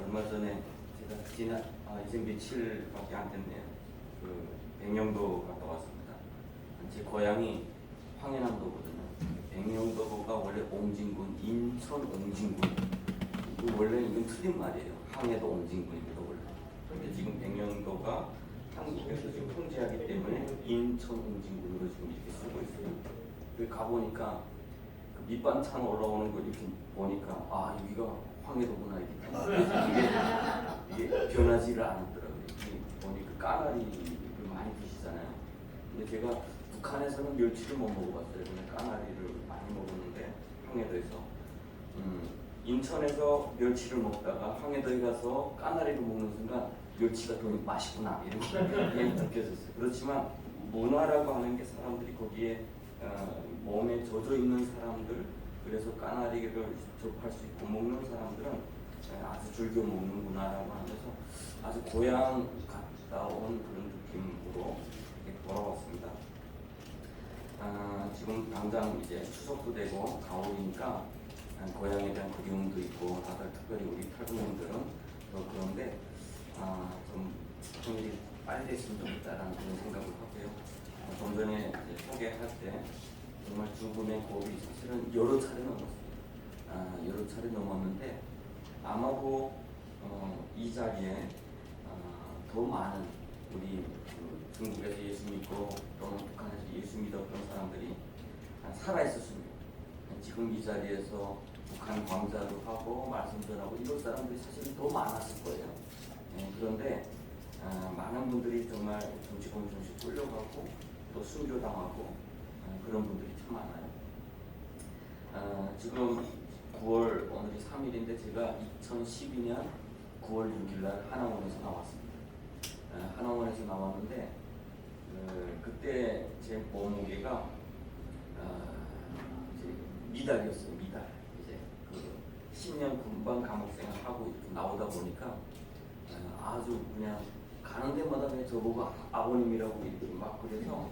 얼마 전에 제가 이제 며칠밖에 안 됐네요. 그 백령도 갔다 왔습니다. 제 고향이 황해남도거든요. 백령도가 원래 옹진군, 인천 옹진군. 원래 이건 틀린 말이에요. 황해도 옹진군입니다 원래. 근데 지금 백령도가 한국에서 지금 통제하기 때문에 인천 옹진군으로 지금 이렇게 쓰고 있어요. 그 가보니까 그 밑반찬 올라오는 거 이렇게 보니까 아 여기가 황해도구나 이게 변하지를 않았더라고요. 보니까 까나리를 많이 드시잖아요. 근데 제가 북한에서는 멸치를 못 먹어봤어요. 그냥 까나리를 많이 먹었는데 황해도에서 인천에서 멸치를 먹다가 황해도에 가서 까나리를 먹는 순간 멸치가 더 맛있구나 이렇게 느껴졌어요. 그렇지만 문화라고 하는 게 사람들이 거기에 몸에 젖어 있는 사람들, 그래서 까나리를 접할 수 있고 먹는 사람들은 아주 즐겨 먹는 문화라고 하면서 아주 고향 갔다 온 그런 느낌으로 돌아왔습니다. 지금 당장 이제 추석도 되고 가을이니까 고향에 대한 그리움도 있고 다들 특별히 우리 탈북민들은 그런데 좀 일이 빨리 됐으면 좋겠다라는 그런 생각을 하고요. 좀 전에 소개할 때 정말 두 분의 고비 사실은 여러 차례 넘었습니다. 여러 차례 넘었는데 아마도 이 자리에 더 많은 우리 중국에서 예수 믿고 또는 북한에서 예수 믿었던 사람들이 살아있었습니다. 지금 이 자리에서 북한 광자도 하고 말씀 전하고 이런 사람들이 사실은 더 많았을 거예요. 그런데 많은 분들이 정말 정치권 정치 끌려가고 또 순교당하고 그런 분들이 참 많아요. 지금 9월 오늘이 3일인데 제가 2012년 9월 6일날 하나원에서 나왔습니다. 하나원에서 나왔는데 그때 제 몸무게가 미달이었어요. 미달. 이제 그 10년 군방 감옥생활 하고 나오다 보니까 아주 그냥 가는 데마다 그냥 저보고 아버님이라고 이렇게 막 그래서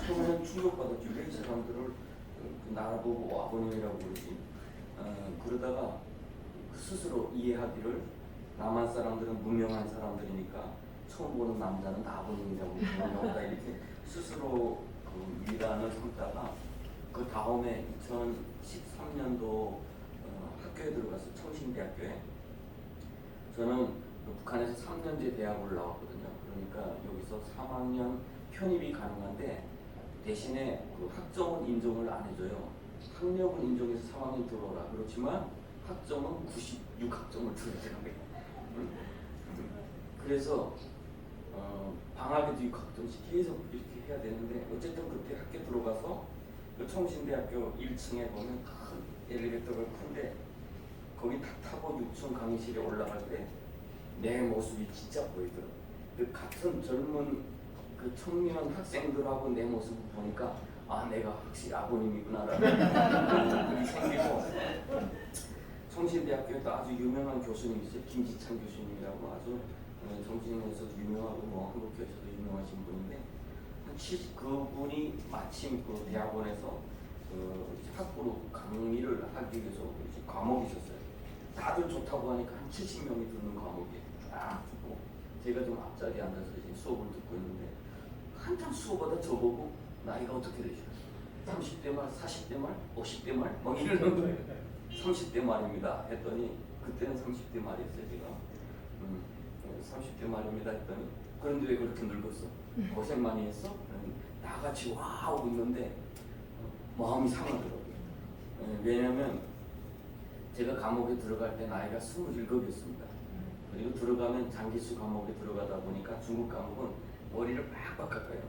처음에는 충격받았죠. 왜 이 사람들을 나보고 아버님이라고 그러지? 그러다가 스스로 이해하기를 남한 사람들은 무명한 사람들이니까 처음 보는 남자는 다 아버님이라고 부르나 보다 이렇게 스스로 그 위안을 삼다가 그 다음에 2013년도 학교에 들어갔어요. 청신대학교에. 저는 북한에서 3년제 대학을 나왔거든요. 그러니까 여기서 3학년 편입이 가능한데 대신에 그 학점은 인정을 안 해줘요. 학력은 인정해서 3학년 들어오라. 그렇지만 학점은 96학점을 들어야 그래서 방학에도 6학점씩 계속 이렇게 해야 되는데 어쨌든 그때 학교 들어가서 그 청신대학교 1층에 보면 큰 엘리베이터가 큰데 거기 탁 타고 6층 강의실에 올라갈 때 내 모습이 진짜 보이더라고요. 그 같은 젊은 그 청년 학생들하고 내 모습을 보니까 아 내가 확실히 아버님이구나라는 그게 생기고 청신대학교에도 아주 유명한 교수님이 있어요. 김지찬 교수님이라고 아주 정신에서도 유명하고 뭐 한국교에서도 유명하신 분인데 그분이 마침 그 대학원에서 학부로 강의를 하기 위해서 과목이 있었어요. 다들 좋다고 하니까 한 70명이 듣는 과목이에요. 쫙 듣고 제가 좀 앞자리에 앉아서 이제 수업을 듣고 있는데 한참 수업하다 저보고 나이가 어떻게 되시나요? 30대 말, 40대 말, 50대 말? 막 이러는 거예요. 30대 말입니다 했더니 그때는 30대 말이었어요 제가 30대 말입니다 했더니 그런데 왜 그렇게 늙었어? 고생 많이 했어? 나같이 와우 있는데 마음이 상하더라고요. 왜냐면 제가 감옥에 들어갈 때 나이가 27이었습니다. 그리고 들어가면 장기수 감옥에 들어가다 보니까 중국 감옥은 머리를 빡빡 깎아요.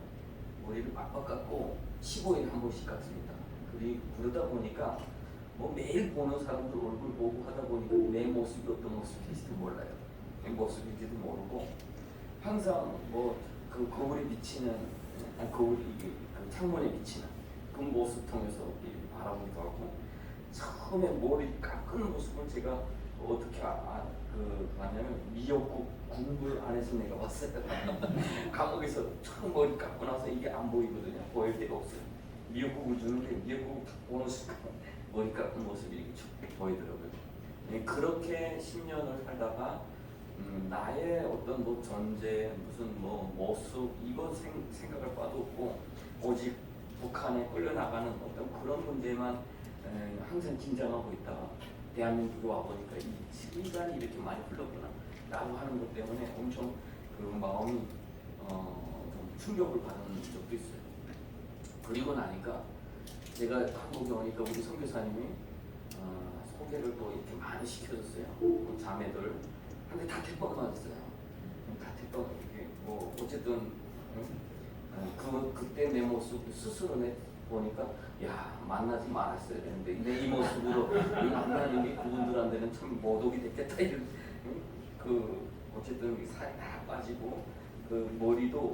머리를 빡빡 깎고 15일에 한 번씩 깎습니다. 그리고 그러다 보니까 뭐 매일 보는 사람들 얼굴 보고 하다 보니까 내 모습이 어떤 모습인지도 몰라요. 내 모습인지도 모르고 항상 뭐 그 거울에 비치는 거울이 그 창문에 비치는 그 모습 통해서 바라보기도 하고 처음에 머리 깎은 모습을 제가 어떻게 봤냐면 미역국 국물 안에서 내가 봤어요. 감옥에서 처음 머리 깎고 나서 이게 안 보이거든요. 보일 데가 없어요. 미역국을 주는데 미역국을 딱 보는 순간 머리 깎은 모습이 이렇게 쭉 보이더라고요. 그렇게 10년을 살다가 나의 어떤 뭐 전제 무슨 뭐 모습 이거 생각할 바도 없고 오직 북한에 끌려나가는 어떤 그런 문제만 항상 긴장하고 있다가 대한민국에 와보니까 이 시간이 이렇게 많이 흘렀구나 라고 하는 것 때문에 엄청 그 마음이 좀 충격을 받은 적도 있어요. 그리고 나니까 제가 한국에 오니까 우리 선교사님이 소개를 또 이렇게 많이 시켜줬어요. 그 자매들. 근데 다 택방 맞았어요. 다 택방 이게 뭐 어쨌든 그때 내 모습 스스로 내 보니까 야 만나지 말았어야 되는데 내 이 모습으로 만나는 게 그분들한테는 참 모독이 됐겠다 이런 그 어쨌든 살이 다 빠지고 그 머리도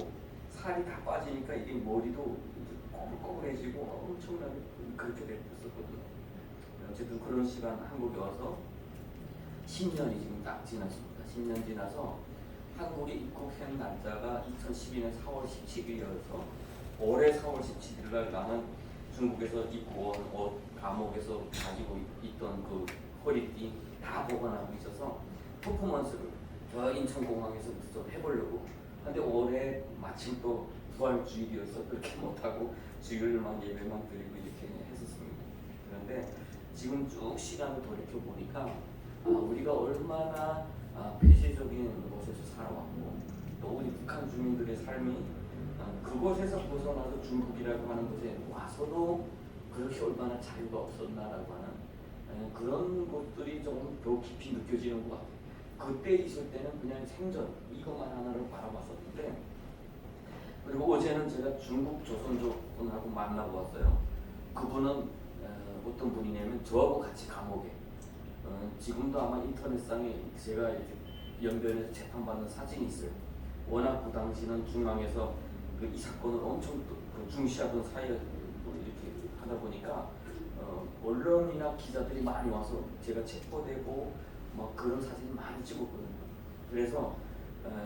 살이 다 빠지니까 이게 머리도 꼬불꼬불해지고 엄청나게 그렇게 됐었거든요. 어쨌든 그런 시간 한국에 와서 10년이 지금 딱 지났습니다. 10년 지나서 한국에 입국한 날짜가 2012년 4월 17일이어서 올해 4월 17일 날 나는 중국에서 입고 온 옷, 감옥에서 가지고 있던 그 허리띠 다 보관하고 있어서 퍼포먼스를 저 인천공항에서부터 좀 해보려고. 근데 올해 마침 또 부활주일이어서 그렇게 못하고 주일만 예배만 드리고 이렇게 했었습니다. 그런데 지금 쭉 시간을 돌이켜 보니까 우리가 얼마나 폐쇄적인 곳에서 살아왔고 또 우리 북한 주민들의 삶이 그곳에서 벗어나서 중국이라고 하는 곳에 와서도 그렇게 얼마나 자유가 없었나라고 하는 그런 것들이 조금 더 깊이 느껴지는 것 같아요. 그때 있을 때는 그냥 생존 이것만 하나를 바라봤었는데 그리고 어제는 제가 중국 조선족분하고 만나고 왔어요. 그분은 어떤 분이냐면 저하고 같이 감옥에 지금도 아마 인터넷상에 제가 이렇게 연변에서 재판받는 사진이 있어요. 워낙 그 당시는 중앙에서 이 사건을 엄청 중시하던 사이에 이렇게 하다 보니까 언론이나 기자들이 많이 와서 제가 체포되고 막 그런 사진을 많이 찍었거든요. 그래서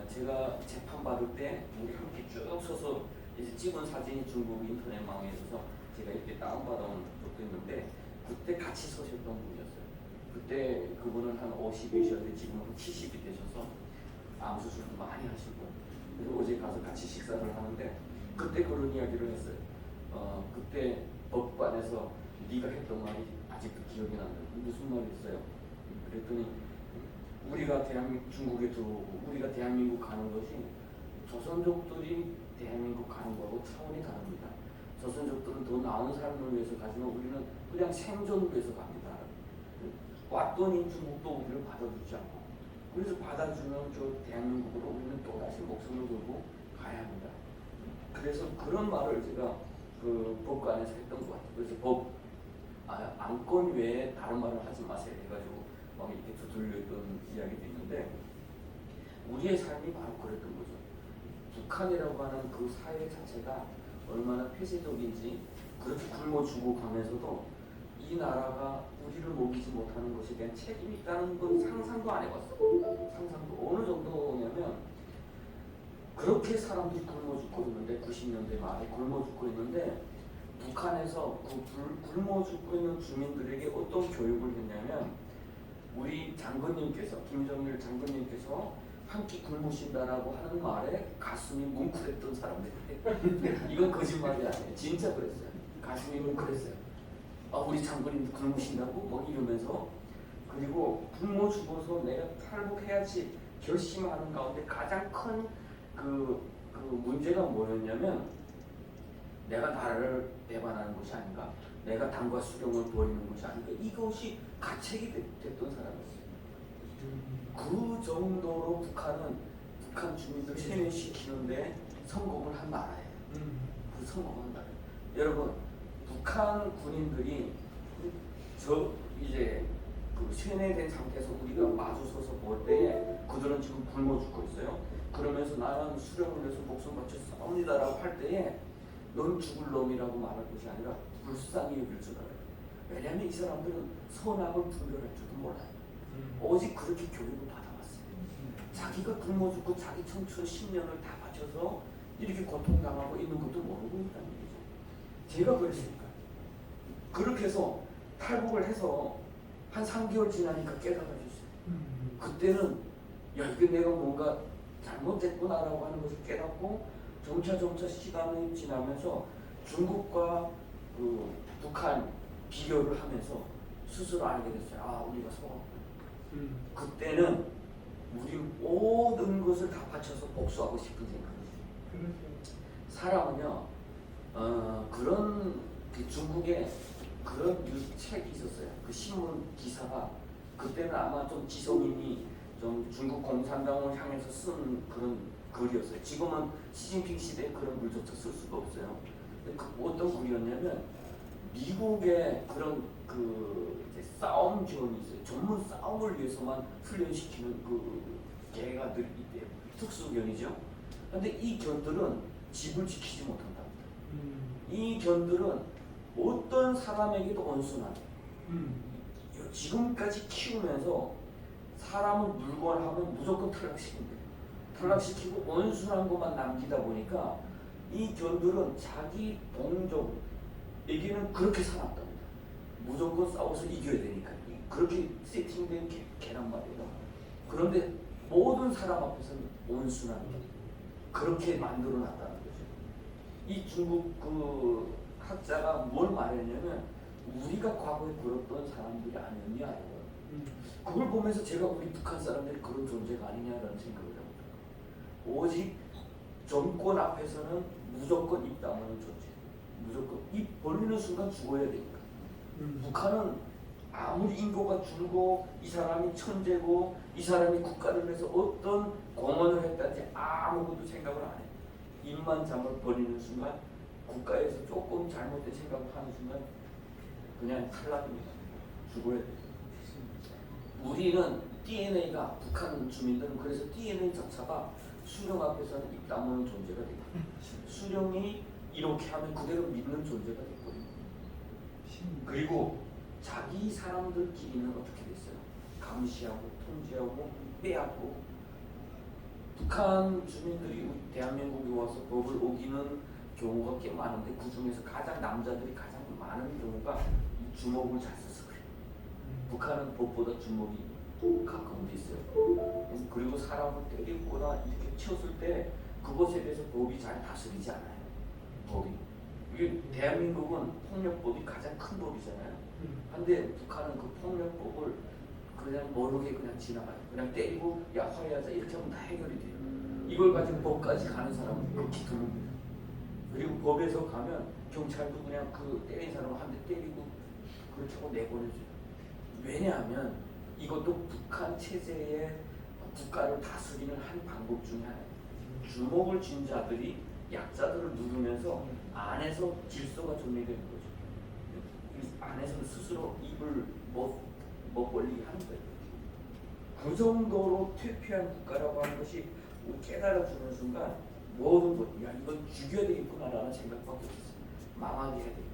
제가 재판받을 때 우리 함께 쭉 서서 이제 찍은 사진이 중국 인터넷망에 있어서 제가 이렇게 다운받아온 적도 있는데 그때 같이 서셨던 분이었어요. 그때 그분은 한 50이셨는데 지금은 한 70이 되셔서 암 수술도 많이 하시고 그래서 어제 가서 같이 식사를 하는데 그때 그런 이야기를 했어요. 그때 법관에서 네가 했던 말이 아직도 기억이 난다. 무슨 말이었어요? 그랬더니 우리가 중국에 들어오고 우리가 대한민국 가는 것이 조선족들이 대한민국 가는 거하고 차원이 다릅니다. 조선족들은 더 나은 삶을 위해서 가지만 우리는 그냥 생존을 위해서 갑니다. 왔더니 중국도 우리를 받아주지 않고 그래서 받아주면 저 대한민국으로 우리는 또다시 목숨을 걸고 가야 합니다. 그래서 그런 말을 제가 그 법관에서 했던 것 같아요. 그래서 안건 외에 다른 말을 하지 마세요 해가지고 막 이렇게 두들렸던 이야기도 있는데 우리의 삶이 바로 그랬던 거죠. 북한이라고 하는 그 사회 자체가 얼마나 폐쇄적인지 그렇게 굶어 죽어가면서도 이 나라가 우리를 먹이지 못하는 것에 대한 책임이 있다는 건 상상도 안 해봤어. 상상도 어느 정도냐면 그렇게 사람들이 굶어 죽고 있는데 90년대 말에 굶어 죽고 있는데 북한에서 그 굶어 죽고 있는 주민들에게 어떤 교육을 했냐면 우리 장군님께서 김정일 장군님께서 한 끼 굶으신다라고 하는 말에 가슴이 뭉클했던 사람들. 이건 거짓말이 아니에요. 진짜 그랬어요. 가슴이 뭉클했어요. 우리 장군님도 굶으신다고 뭐 이러면서 그리고 굶어 죽어서 내가 탈북해야지 결심하는 가운데 가장 큰 그 문제가 뭐였냐면 내가 나를 배반하는 것이 아닌가, 내가 당과 수령을 버리는 것이 아닌가, 이것이 가책이 됐던 사람이었어요. 그 정도로 북한 주민들 세뇌시키는데 성공을 한 나라예요. 그 성공한 나라. 여러분 북한 군인들이 이제 그 세뇌된 상태에서 우리가 마주서서 볼 때에 그들은 지금 굶어 죽고 있어요. 그러면서 나는 수령을 위해서 목숨 바쳐 싸웁니다라고 할 때에 넌 죽을 놈이라고 말할 것이 아니라 불쌍히 여길 줄 알아요. 왜냐하면 이 사람들은 선악을 분별할 줄도 몰라요. 오직 그렇게 교육을 받아왔어요. 자기가 굶어 죽고 자기 청춘 10년을 다 바쳐서 이렇게 고통당하고 있는 것도 모르고 있다는 얘기죠. 제가 그랬으니까. 그렇게 해서 탈북을 해서 한 3개월 지나니까 깨달아졌어요. 그때는 야 이게 내가 뭔가 잘못됐구나라고 하는 것을 깨닫고 점차 시간이 지나면서 중국과 그 북한 비교를 하면서 스스로 알게 됐어요. 아 우리가 속았구나. 그때는 우리 모든 것을 다 바쳐서 복수하고 싶은 생각이에요. 사람은요 그런 그 중국에 그런 책이 있었어요. 그 신문 기사가 그때는 아마 좀 지성인이 좀 중국 공산당을 향해서 쓴 그런 글이었어요. 지금은 시진핑 시대에 그런 글조차 쓸 수가 없어요. 근데 그 어떤 글이었냐면 미국의 그런 그 이제 싸움 지원이 있어요. 전문 싸움을 위해서만 훈련시키는 그 개가들이 있대요. 특수견이죠. 근데 이 견들은 집을 지키지 못한답니다. 이 견들은 어떤 사람에게도 온순하게 지금까지 키우면서 사람을 물건 하면 무조건 탈락시킨대요. 탈락시키고 온순한 것만 남기다 보니까 이 견들은 자기 동족에게는 그렇게 살았답니다. 무조건 싸워서 이겨야 되니까 그렇게 세팅된 개란 말이에요. 그런데 모든 사람 앞에서는 온순하게 그렇게 만들어 놨다는 거죠. 이 중국 그 학자가 뭘 말했냐면 우리가 과거에 그랬던 사람들이 아니었냐 이거예요. 그걸 보면서 제가 우리 북한 사람들이 그런 존재가 아니냐라는 생각을 합니다. 오직 정권 앞에서는 무조건 입 다무는 존재. 무조건 입 벌리는 순간 죽어야 되니까. 북한은 아무리 인구가 줄고 이 사람이 천재고 이 사람이 국가를 위해서 어떤 공헌을 했다든지 아무것도 생각을 안 해요. 입만 잠을 버리는 순간 국가에서 조금 잘못된 생각을 하는 순간 그냥 탈락입니다. 죽어야 돼요. 우리는 DNA가 북한 주민들은 그래서 DNA 자체가 수령 앞에서는 입 다무는 존재가 되고 수령이 이렇게 하면 그대로 믿는 존재가 되거든요. 그리고 자기 사람들끼리는 어떻게 됐어요? 감시하고 통제하고 빼앗고 북한 주민들이 대한민국에 와서 법을 어기는 경우가 꽤 많은데 그 중에서 가장 남자들이 가장 많은 경우가 이 주먹을 잘 써서 그래요. 북한은 법보다 주먹이 가까운 데 있어요. 그리고 사람을 때리거나 이렇게 치웠을 때 그것에 대해서 법이 잘 다스리지 않아요. 법이. 이게 대한민국은 폭력법이 가장 큰 법이잖아요. 근데 북한은 그 폭력법을 그냥 모르게 그냥 지나가요. 그냥 때리고 야 화해하자 이렇게 하면 다 해결이 돼요. 이걸 가지고 법까지 가는 사람은 극히 드뭅니다. 그리고 법에서 가면 경찰도 그냥 그 때린 사람을 한 대 때리고 그렇게 하고 내보내줘요. 왜냐하면 이것도 북한 체제의 국가를 다스리는 한 방법 중에 하나예요. 주먹을 쥔 자들이 약자들을 누르면서 안에서 질서가 정리되는 거죠. 안에서는 스스로 입을 못 벌리게 하는 거예요. 그 정도로 퇴폐한 국가라고 하는 것이 깨달아주는 순간 모든 것, 야 이건 죽여야 되겠구나라는 생각밖에 없었어요. 망하게 해야 되겠구나.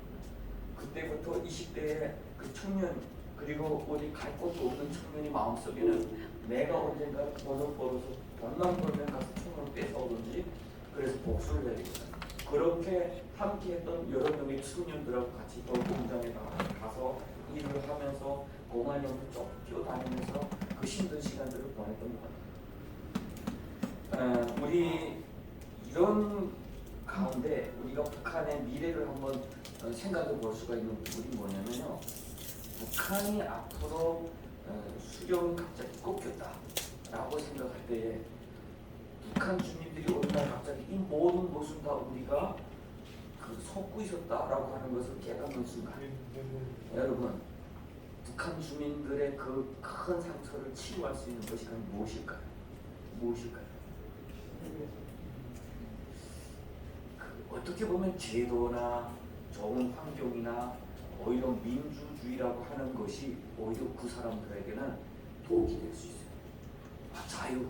그때부터 20대의 그 청년 그리고 어디 갈 곳도 없는 청년이 마음속에는 내가 언젠가 돈을 벌어서 돈만 벌면 가서 총을 뺏어오든지 그래서 복수를 해야 되겠다. 그렇게 함께했던 여러 명의 청년들하고 같이 공장에 가서 일을 하면서 공안형을 쫓겨다니면서 그 힘든 시간들을 보냈던 것 같아요. 우리 이런 가운데 우리가 북한의 미래를 한번 생각해 볼 수가 있는 부분이 뭐냐면요. 북한이 앞으로 수령이 갑자기 꺾였다라고 생각할 때에 북한 주민들이 어느 날 갑자기 이 모든 것은 다 우리가 그 속고 있었다라고 하는 것을 깨닫는 순간 여러분 북한 주민들의 그 큰 상처를 치유할 수 있는 것이 무엇일까요? 무엇일까요? 어떻게 보면 제도나 좋은 환경이나 오히려 민주주의라고 하는 것이 오히려 그 사람들에게는 도움이 될 수 있어요. 자유,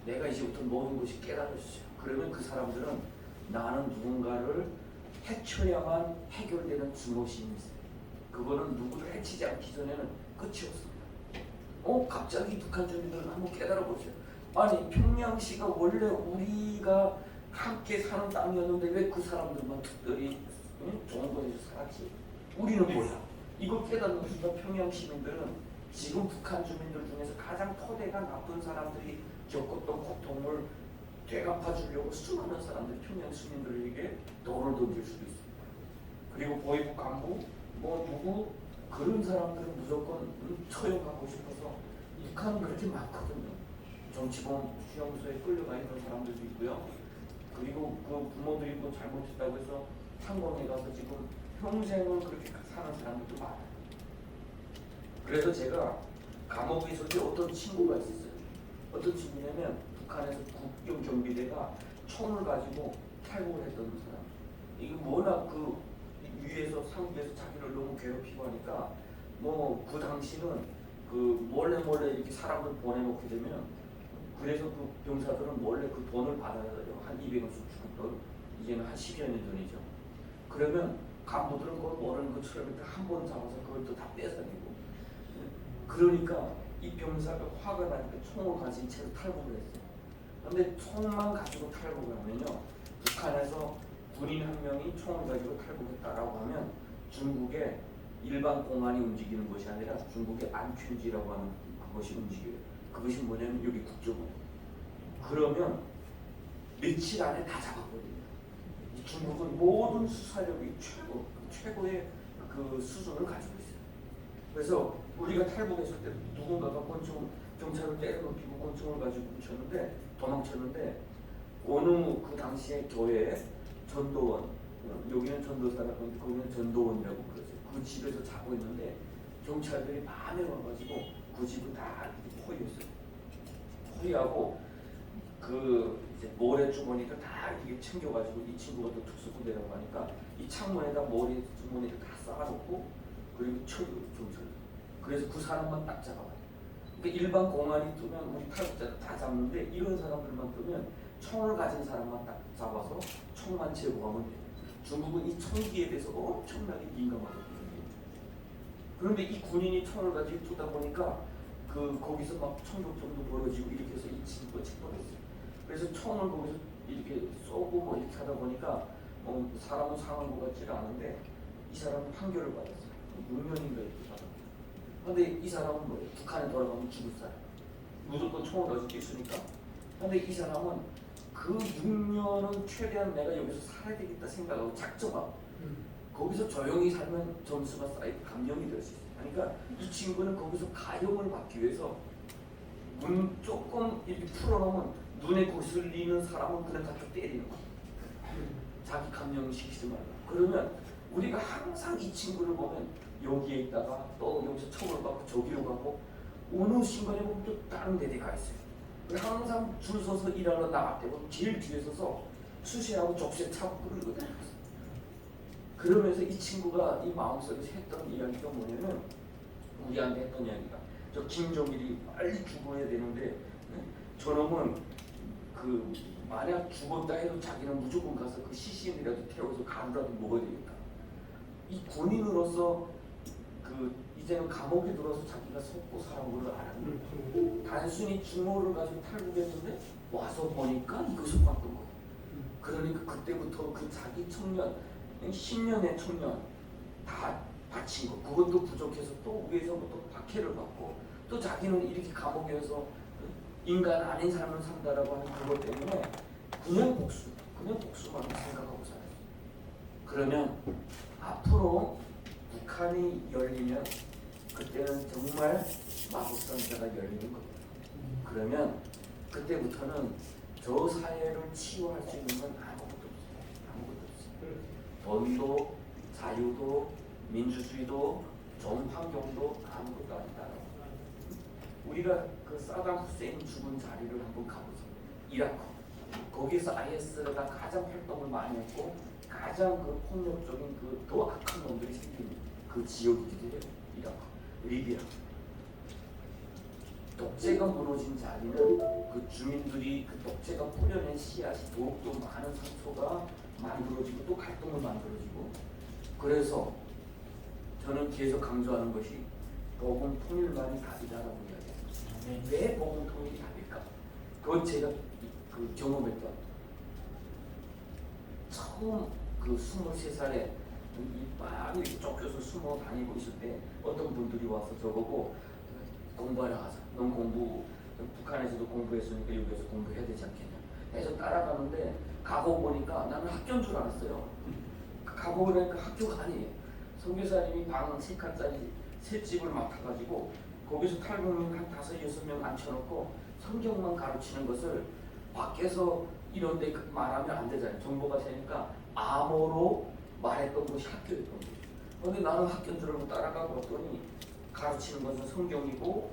내가 이제부터 모든 것이 깨달아졌어요. 그러면 그 사람들은 나는 누군가를 해쳐야만 해결되는 증오심이 있어요. 그거는 누구를 해치지 않기 전에는 끝이 없습니다. 갑자기 북한 주민들은 한번 깨달아 보세요. 아니 평양시가 원래 우리가 함께 사는 땅이었는데 왜 그 사람들만 특별히 좋은 곳에서 살았지? 우리는 뭐야? 이걸 깨닫는 순간 평양 시민들은 지금 북한 주민들 중에서 가장 토대가 나쁜 사람들이 겪었던 고통을 되갚아 주려고 수많은 사람들이 평양 시민들에게 돌을 던질 수도 있습니다. 그리고 보위부 간부 뭐 누구 그런 사람들은 무조건 처형하고 싶어서 북한은 그렇게 많거든요. 정치범 수용소에 끌려가 있는 사람들도 있고요. 그리고 그 부모들이 뭐 잘못했다고 해서 상공에 가서 지금 평생을 그렇게 사는 사람들도 많아요. 그래서 제가 감옥에 있을 때 어떤 친구가 있었어요. 어떤 친구냐면 북한에서 국경경비대가 총을 가지고 탈북을 했던 사람. 이게 워낙 그 위에서 상부에서 자기를 너무 괴롭히고 하니까 뭐 그 당시는 그 몰래 이렇게 사람들 보내놓게 되면 그래서 그 병사들은 몰래 그 돈을 받아야 돼요. 한 200원씩 주는 돈. 이제는 한 10여 년 전이죠. 그러면 간부들은 그걸 모르는 것처럼 한 번 잡아서 그걸 또 다 뺏어내고. 그러니까 이 병사가 화가 나니까 총을 가진 채로 탈북을 했어요. 그런데 총만 가지고 탈북을 하면요. 북한에서 군인 한 명이 총을 가지고 탈북했다라고 하면 중국의 일반 공안이 움직이는 것이 아니라 중국의 안춘지라고 하는 그것이 움직여요. 그것이 뭐냐면 여기 국정원. 그러면 며칠 안에 다 잡아버립니다. 중국은 모든 수사력이 최고의 그 수준을 가지고 있어요. 그래서 우리가 탈북했을 때 누군가가 권총 경찰을 때려눕히고 권총을 가지고 도망쳤는데 어느 그 당시에 교회에 전도원, 여기는 전도사라고 하는데 거기는 전도원이라고 그러죠. 그 집에서 자고 있는데 경찰들이 밤에 와가지고 그 집을 다 포위했어요. 포위하고 그 이제 모래 주머니를 다 이게 챙겨가지고 이 친구가 또 특수부대라고 하니까 이 창문에다 모래 주머니를 다 쌓아놓고 그리고 경찰. 그래서 그 사람만 딱 잡아가요. 그러니까 일반 공안이 뜨면 우리 탈북자를 다 잡는데 이런 사람들만 뜨면 총을 가진 사람만 딱 잡아서 총만 제거하면 돼요. 중국은 이 총기에 대해서 엄청나게 민감하거든요. 그런데 이 군인이 총을 가지고 쏘다 보니까 거기서 막 총격전도 벌어지고 이렇게 해서 이 친구가 체포됐어요. 그래서 총을 거기서 이렇게 쏘고 뭐 이렇게 하다 보니까 사람은 상한 것 같지는 않은데 이 사람은 판결을 받았어요. 6년인가 이렇게 받았어요. 그런데 이 사람은 뭐예요? 북한에 돌아가면 죽을 사람. 무조건 총을 가지고 있으니까. 그런데 이 사람은 그 6년은 최대한 내가 여기서 살아야 되겠다 생각하고 작정하고 거기서 조용히 살면 점수가 쌓이고 감형이 될 수 있어요. 그러니까 이 친구는 거기서 가형을 받기 위해서 문 조금 이렇게 풀어놓으면 눈에 거슬리는 사람은 그냥 갖다 때리는 거예요. 자기 감형을 시키지 말라. 그러면 우리가 항상 이 친구를 보면 여기에 있다가 또 여기서 처벌을 받고 저기로 가고 어느 순간에 보면 또 다른 데 가 있어요. 항상 줄 서서 일하러 나갈 때 보면 제일 뒤에 서서 수시하고 족쇄 차고 그러거든요. 그러면서 이 친구가 이 마음속에서 했던 이야기가 뭐냐면 우리한테 했던 이야기가 저 김정일이 빨리 죽어야 되는데 저놈은 그 만약 죽었다 해도 자기는 무조건 가서 그 시신이라도 태워서 간이라도 먹어야 되겠다. 이 군인으로서 이제는 감옥에 들어서 자기가 속고 살아온 걸 알았는데 단순히 증오를 가지고 탈북했는데 와서 보니까 이것을 바꾼 거예요. 그러니까 그때부터 그 자기 청년 10년의 청년 다 바친 거. 그것도 부족해서 또 위에서부터 박해를 받고 또 자기는 이렇게 감옥에서 인간 아닌 삶을 산다라고 하는 그것 때문에 그냥 복수만 생각하고 살았어요. 그러면 앞으로 북한이 열리면 그때는 정말 마법상자가 열리는 겁니다. 그러면 그때부터는 저 사회를 치유할 수 있는 건 아무것도 없어요. 아무것도 없어요. 돈도 자유도 민주주의도 좋은 환경도 아무것도 아니다. 우리가 그 사담 후세인 죽은 자리를 한번 가보세요. 이라크. 거기서 IS가 가장 활동을 많이 했고 가장 그 폭력적인 더 악한 놈들이 생긴 그 지역이기도 해요. 이라크, 리비아. 독재가 무너진 자리는 그 주민들이 그 독재가 뿌려낸 씨앗이 더욱더 많은 상처가 만들어지고 또 갈등을 만들어지고 그래서 저는 계속 강조하는 것이 복음 통일만이 답이다라고 이야기합니다. 왜 복음 통일이 답일까? 그건 제가 경험했던 처음 23살에 막 이렇게 쫓겨서 숨어 다니고 있을 때 어떤 분들이 와서 저보고 공부하러 가자. 넌 공부 북한에서도 공부했으니까 여기서 공부해야 되지 않겠냐 해서 따라가는데 가고 보니까 나는 학교인 줄 알았어요. 가고 보니까 학교가 아니에요. 선교사님이 방 3칸짜리 새 집을 맡아가지고 거기서 탈북민 한 5-6명 앉혀놓고 성경만 가르치는 것을 밖에서 이런데 말하면 안 되잖아요. 정보가 되니까 암호로 말했던 것이 학교였던 거예요. 그런데 나는 학교인 줄 알고 따라가고 봤더니 가르치는 것은 성경이고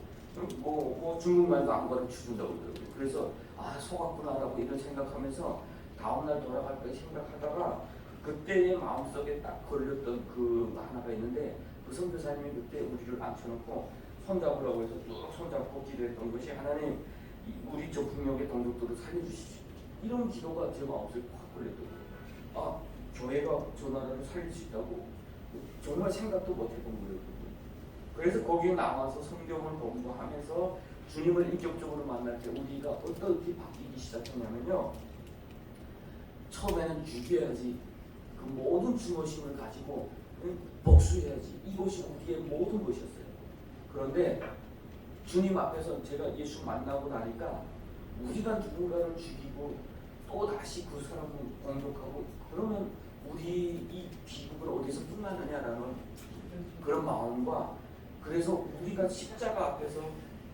뭐 중국말도 안 가르쳐준다고 그러더라고요. 그래서 속았구나라고 이런 생각하면서 다음날 돌아갈 까 생각하다가 그때의 마음속에 딱 걸렸던 그 하나가 있는데 그 선교사님이 그때 우리를 앉혀놓고 손잡으라고 해서 쭉 손잡고 기도했던 것이 하나님 우리 저 북녘의 동족들을 살려주시죠. 이런 기도가 제 마음속에 확 걸렸더라고요. 교회가 저 나라를 살릴 수 있다고 정말 생각도 못 해본 거예요. 그래서 거기에 나와서 성경을 공부하면서 주님을 인격적으로 만날 때 우리가 어떻게 바뀌기 시작했냐면요. 처음에는 죽여야지 그 모든 증오심을 가지고 복수해야지 이것이 우리의 모든 것이었어요. 그런데 주님 앞에서 제가 예수 만나고 나니까 우리가 누군가를 죽이고 또 다시 그 사람을 공격하고 그러면 우리 이 비극을 어디서 끝나느냐라는 그런 마음과 그래서 우리가 십자가 앞에서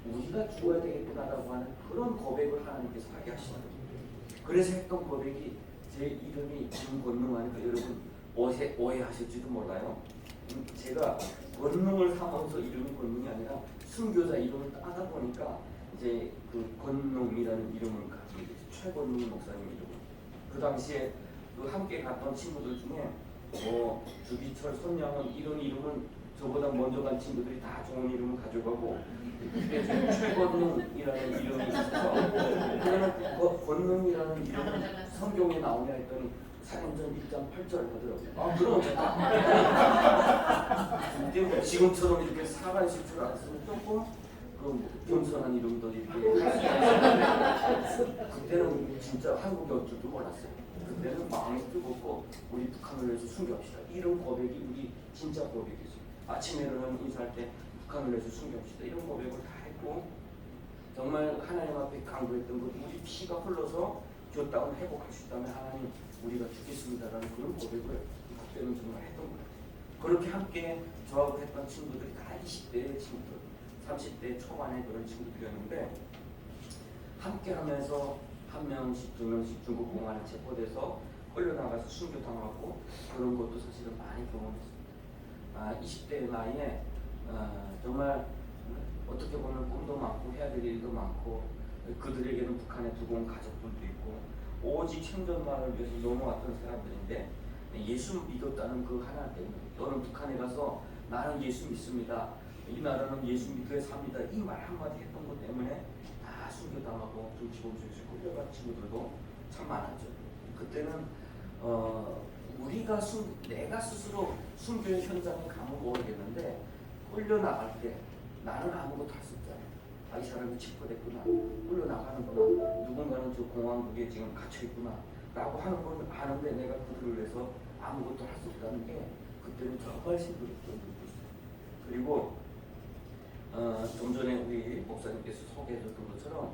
우리가 죽어야 되겠구나라고 하는 그런 고백을 하나님께서 하게 하시는 거예요. 그래서 했던 고백이 제 이름이 김권능하니까 여러분 오해하실지도 몰라요. 제가 권능을 삼아서 이름이 권능이 아니라 순교자 이름을 따다 보니까 이제 그 권능이라는 이름을 가지게 됐어요. 최권능 목사님 이름을. 그 당시에 그 함께 갔던 친구들 중에 주기철, 손양은 이런 이름은 저보다 먼저 간 친구들이 다 좋은 이름을 가져가고 그때 최권능이라는 이름이 있어서 그러면 권능이라는 이름은 성경에 나오냐 했더니 사도행전 1장 8절 하더라고요. 그럼 그때 지금처럼 이렇게 살아 있을 줄 알았으면 조금 겸손한 이름도 이렇게 그때는 진짜 한국에 올 줄도 몰랐어요. 그때는 마음이 뜨겁고 우리 북한을 위해서 순교합시다. 이런 고백이 우리 진짜 고백이었어요. 아침에 일어나면 인사할 때 북한을 위해서 순교합시다. 이런 고백을 다 했고 정말 하나님 앞에 강구했던 것 우리 피가 흘러서 저 땅을 회복할 수 있다면 하나님 우리가 죽겠습니다라는 그런 고백을 그때는 정말 했던 것 같아요. 그렇게 함께 저하고 했던 친구들이 다 20대의 친구들 30대 초반의 그런 친구들이었는데 함께 하면서 한 명씩 두 명씩 중국 공안에 체포돼서 끌려나가서 순교당하고 그런 것도 사실은 많이 경험했습니다. 20대 나이에 정말 어떻게 보면 꿈도 많고 해야 될 일도 많고 그들에게는 북한에 두고 온 가족들도 있고 오직 생존만을 위해서 넘어왔던 사람들인데 예수 믿었다는 그 하나 때문에 너는 북한에 가서 나는 예수 믿습니다. 이 나라는 예수 믿게 삽니다. 이 말 한마디 했던 것 때문에 다 순교당하고 정치범죄에서 끌려간 친구들도 참 많았죠. 그때는 내가 스스로 순교의 현장에 가면 모르겠는데 끌려나갈 때 나는 아무것도 할 수 없잖아요. 이 사람이 체포됐구나, 끌려나가는구나, 누군가는 저 공항국에 지금 갇혀있구나 라고 하는 걸 아는데 내가 그들을 위해서 아무것도 할 수 없다는 게 그때는 정말 힘들었던 일이 있어요. 그리고 좀 전에 우리 목사님께서 소개해줬던 것처럼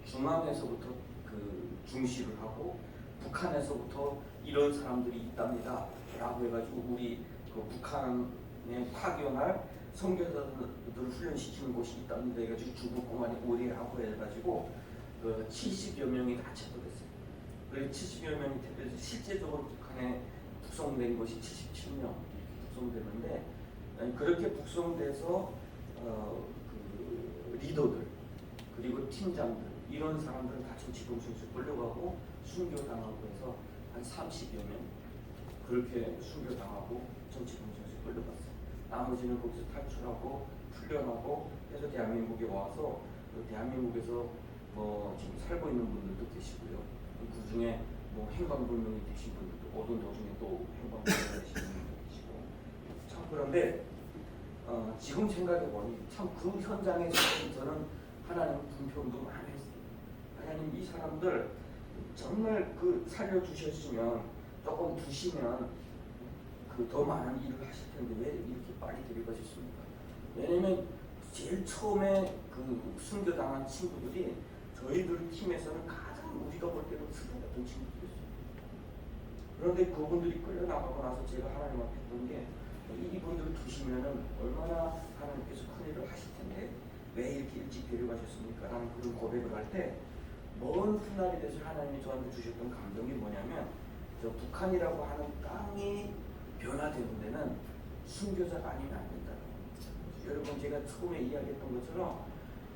중앙에서부터 그 중시를 하고 북한에서부터 이런 사람들이 있답니다 라고 해가지고 우리 그 북한에 파견할 선교사들을 훈련시키는 곳이 있답니다 해가지고 중국 공안에 오리라고 해가지고 70여 명이 다 체포됐어요. 그리고 70여 명이 체포돼서 실제적으로 북한에 북송된 것이 77명 북송됐는데 그렇게 북송돼서 그 리더들 그리고 팀장들 이런 사람들은 다 정치범죄에서 끌려가고 순교당하고 해서 한 30여 명 그렇게 순교당하고 정치범죄에서 끌려갔어요. 나머지는 거기서 탈출하고 풀려나고 해서 대한민국에 와서 대한민국에서 지금 살고 있는 분들도 계시고요. 그 중에 행방불명이 되신 분들도 오던 도중에 또 행방불명이 되신 분들도 계시고 참 그런데 지금 생각해보니 참 그 현장에서 저는 하나님 분평도 많이 했어요. 하나님 이 사람들 정말 살려주셨으면 조금 두시면 더 많은 일을 하실 텐데 왜 이렇게 빨리 데려가셨습니까? 왜냐면 제일 처음에 그 순교당한 친구들이 저희들 팀에서는 가장 우리가 볼 때는 스타였던 친구들이었어요. 그런데 그분들이 끌려나가고 나서 제가 하나님 앞에 했던 게 이분들 두시면은 얼마나 하나님께서 큰 일을 하실 텐데 왜 이렇게 일찍 데려가셨습니까? 라는 그런 고백을 할 때 먼 훗날에 대해서 하나님이 저한테 주셨던 감동이 뭐냐면 저 북한이라고 하는 땅이 변화되는 데는 순교자가 아니면 안 된다. 여러분 제가 처음에 이야기했던 것처럼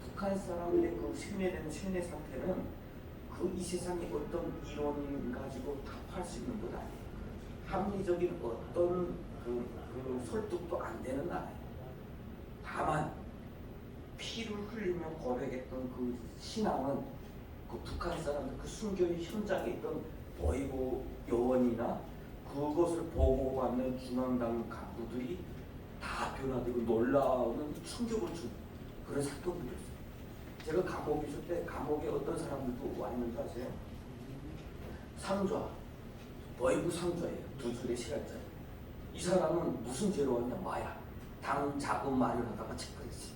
북한 사람들의 그 세뇌된 세뇌 상태는 그 이 세상의 어떤 이론 가지고 답할 수 있는 것 아니에요. 합리적인 어떤 그 설득도 안 되는 나라예요. 다만 피를 흘리며 고백했던 그 신앙은 그 북한 사람들 그 순교의 현장에 있던 보이고 요원이나 그것을 보고받는 중앙당 간부들이 다 변화되고 놀라운 충격을 준 그런 사건들이었어요. 제가 감옥에 있을 때 감옥에 어떤 사람들도 와 있는 줄 아세요? 상좌, 보이고 상좌예요. 두 줄의 시간짜리. 이 사람은 무슨 죄로 왔냐? 마약, 당 자금 마련하다가 체포했어요.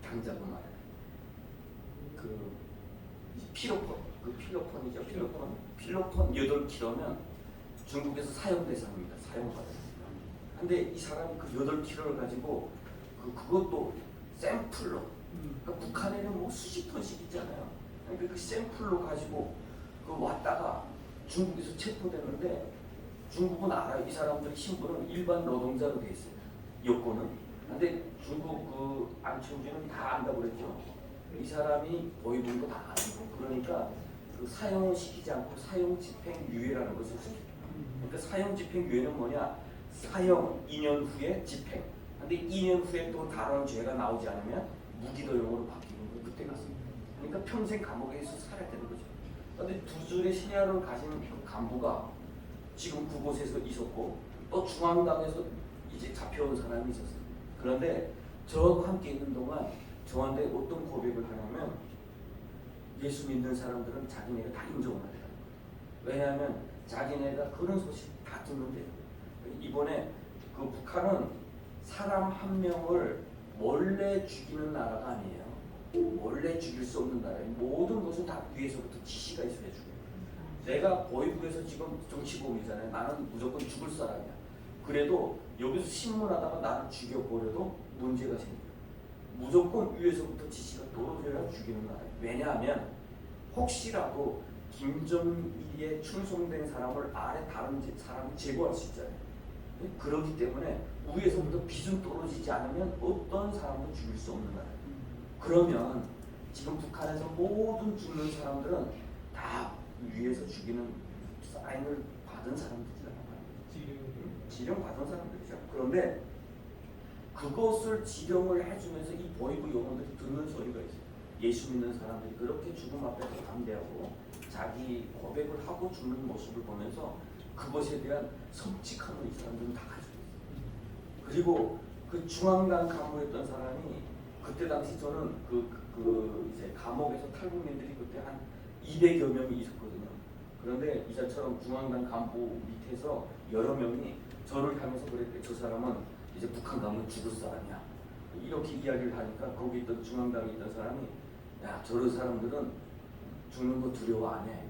당 자금 마련. 그 필로폰, 그 필로폰이죠. 필로폰 8kg면 중국에서 사형 대상입니다. 사형받아요. 근데 이 사람이 그 8kg를 가지고 그것도 샘플로, 그러니까 북한에는 뭐 수십 톤씩 있잖아요. 그러니까 그 샘플로 가지고 그 왔다가 중국에서 체포됐는데 중국은 알아요. 이 사람들의 신분은 일반 노동자로 돼 있어요. 여권은. 근데 중국 그 안청주는 다 안다고 그랬죠. 이 사람이 보이는 거 다 알고 그러니까 그 사형을 시키지 않고 사형 집행 유예라는 것을 시켜요. 그러니까 사형 집행 유예는 뭐냐? 사형 2년 후에 집행. 근데 2년 후에 또 다른 죄가 나오지 않으면 무기도용으로 바뀌는 거예요. 그때 가서. 그러니까 평생 감옥에서 살아야 되는 거죠. 그런데 두 줄의 신야를 가진 그 간부가 지금 그곳에서 있었고 또 중앙당에서 이제 잡혀온 사람이 있었어요. 그런데 저하고 함께 있는 동안 저한테 어떤 고백을 하냐면 예수 믿는 사람들은 자기네가 다 인정을 한다. 왜냐하면 자기네가 그런 소식 다 듣는데요. 이번에 그 북한은 사람 한 명을 몰래 죽이는 나라가 아니에요. 몰래 죽일 수 없는 나라예요. 모든 것은 다 위에서부터 지시가 있어야 죽여요. 내가 보이부에서 지금 정치범이잖아요. 나는 무조건 죽을 사람이야. 그래도 여기서 신문하다가 나를 죽여버려도 문제가 생겨요. 무조건 위에서부터 지시가 떨어져야 죽이는 나라예요. 왜냐하면 혹시라도 김정일에 충성된 사람을 아래 다른 사람이 제거할 수 있잖아요. 그렇기 때문에 위에서부터 비중 떨어지지 않으면 어떤 사람도 죽일 수 없는 나라예요. 그러면 지금 북한에서 모든 죽는 사람들은 다 위에서 죽이는 사인을 받은 사람들이잖아요. 지령 받은 사람들이죠. 그런데 그것을 지령을 해주면서 이 보이부 요원들이 듣는 소리가 있어요. 예수 믿는 사람들이 그렇게 죽음 앞에서 담대하고 자기 고백을 하고 죽는 모습을 보면서 그것에 대한 섬찟함을 이 사람들은 다 가지고 있어요. 그리고 그 중앙당 간부였던 사람이 그때 당시 저는 이제 감옥에서 탈북민들이 그때 한 200여 명이 있었거든요. 그런데 이자처럼 중앙당 간부 밑에서 여러 명이 저를 향해서 그랬대. 저 사람은 이제 북한 가면 죽을 사람이야. 이렇게 이야기를 하니까 거기 있던 중앙당에 있던 사람이 야 저런 사람들은 죽는 거 두려워 안 해.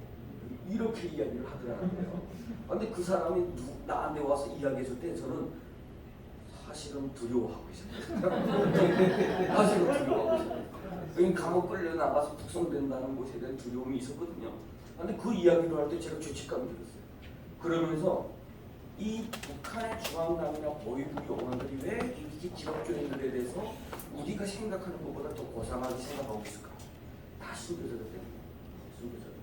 이렇게 이야기를 하더라고요. 근데 그 사람이 나한테 와서 이야기해줄 때 저는 사실은 두려워하고 있었어요. 사실은 두려워하고 있었어요. 여기 감옥 끌려 나가서 북송된다는 것에 대한 두려움이 있었거든요. 근데 그 이야기를 할 때 제가 죄책감이 들었어요. 그러면서 이 북한의 중앙당이나 보이부 요원들이 왜 이렇게 기독교인들에 대해서 우리가 생각하는 것보다 더 고상하게 생각하고 있을까? 다 순교자들 때문에. 순교자들.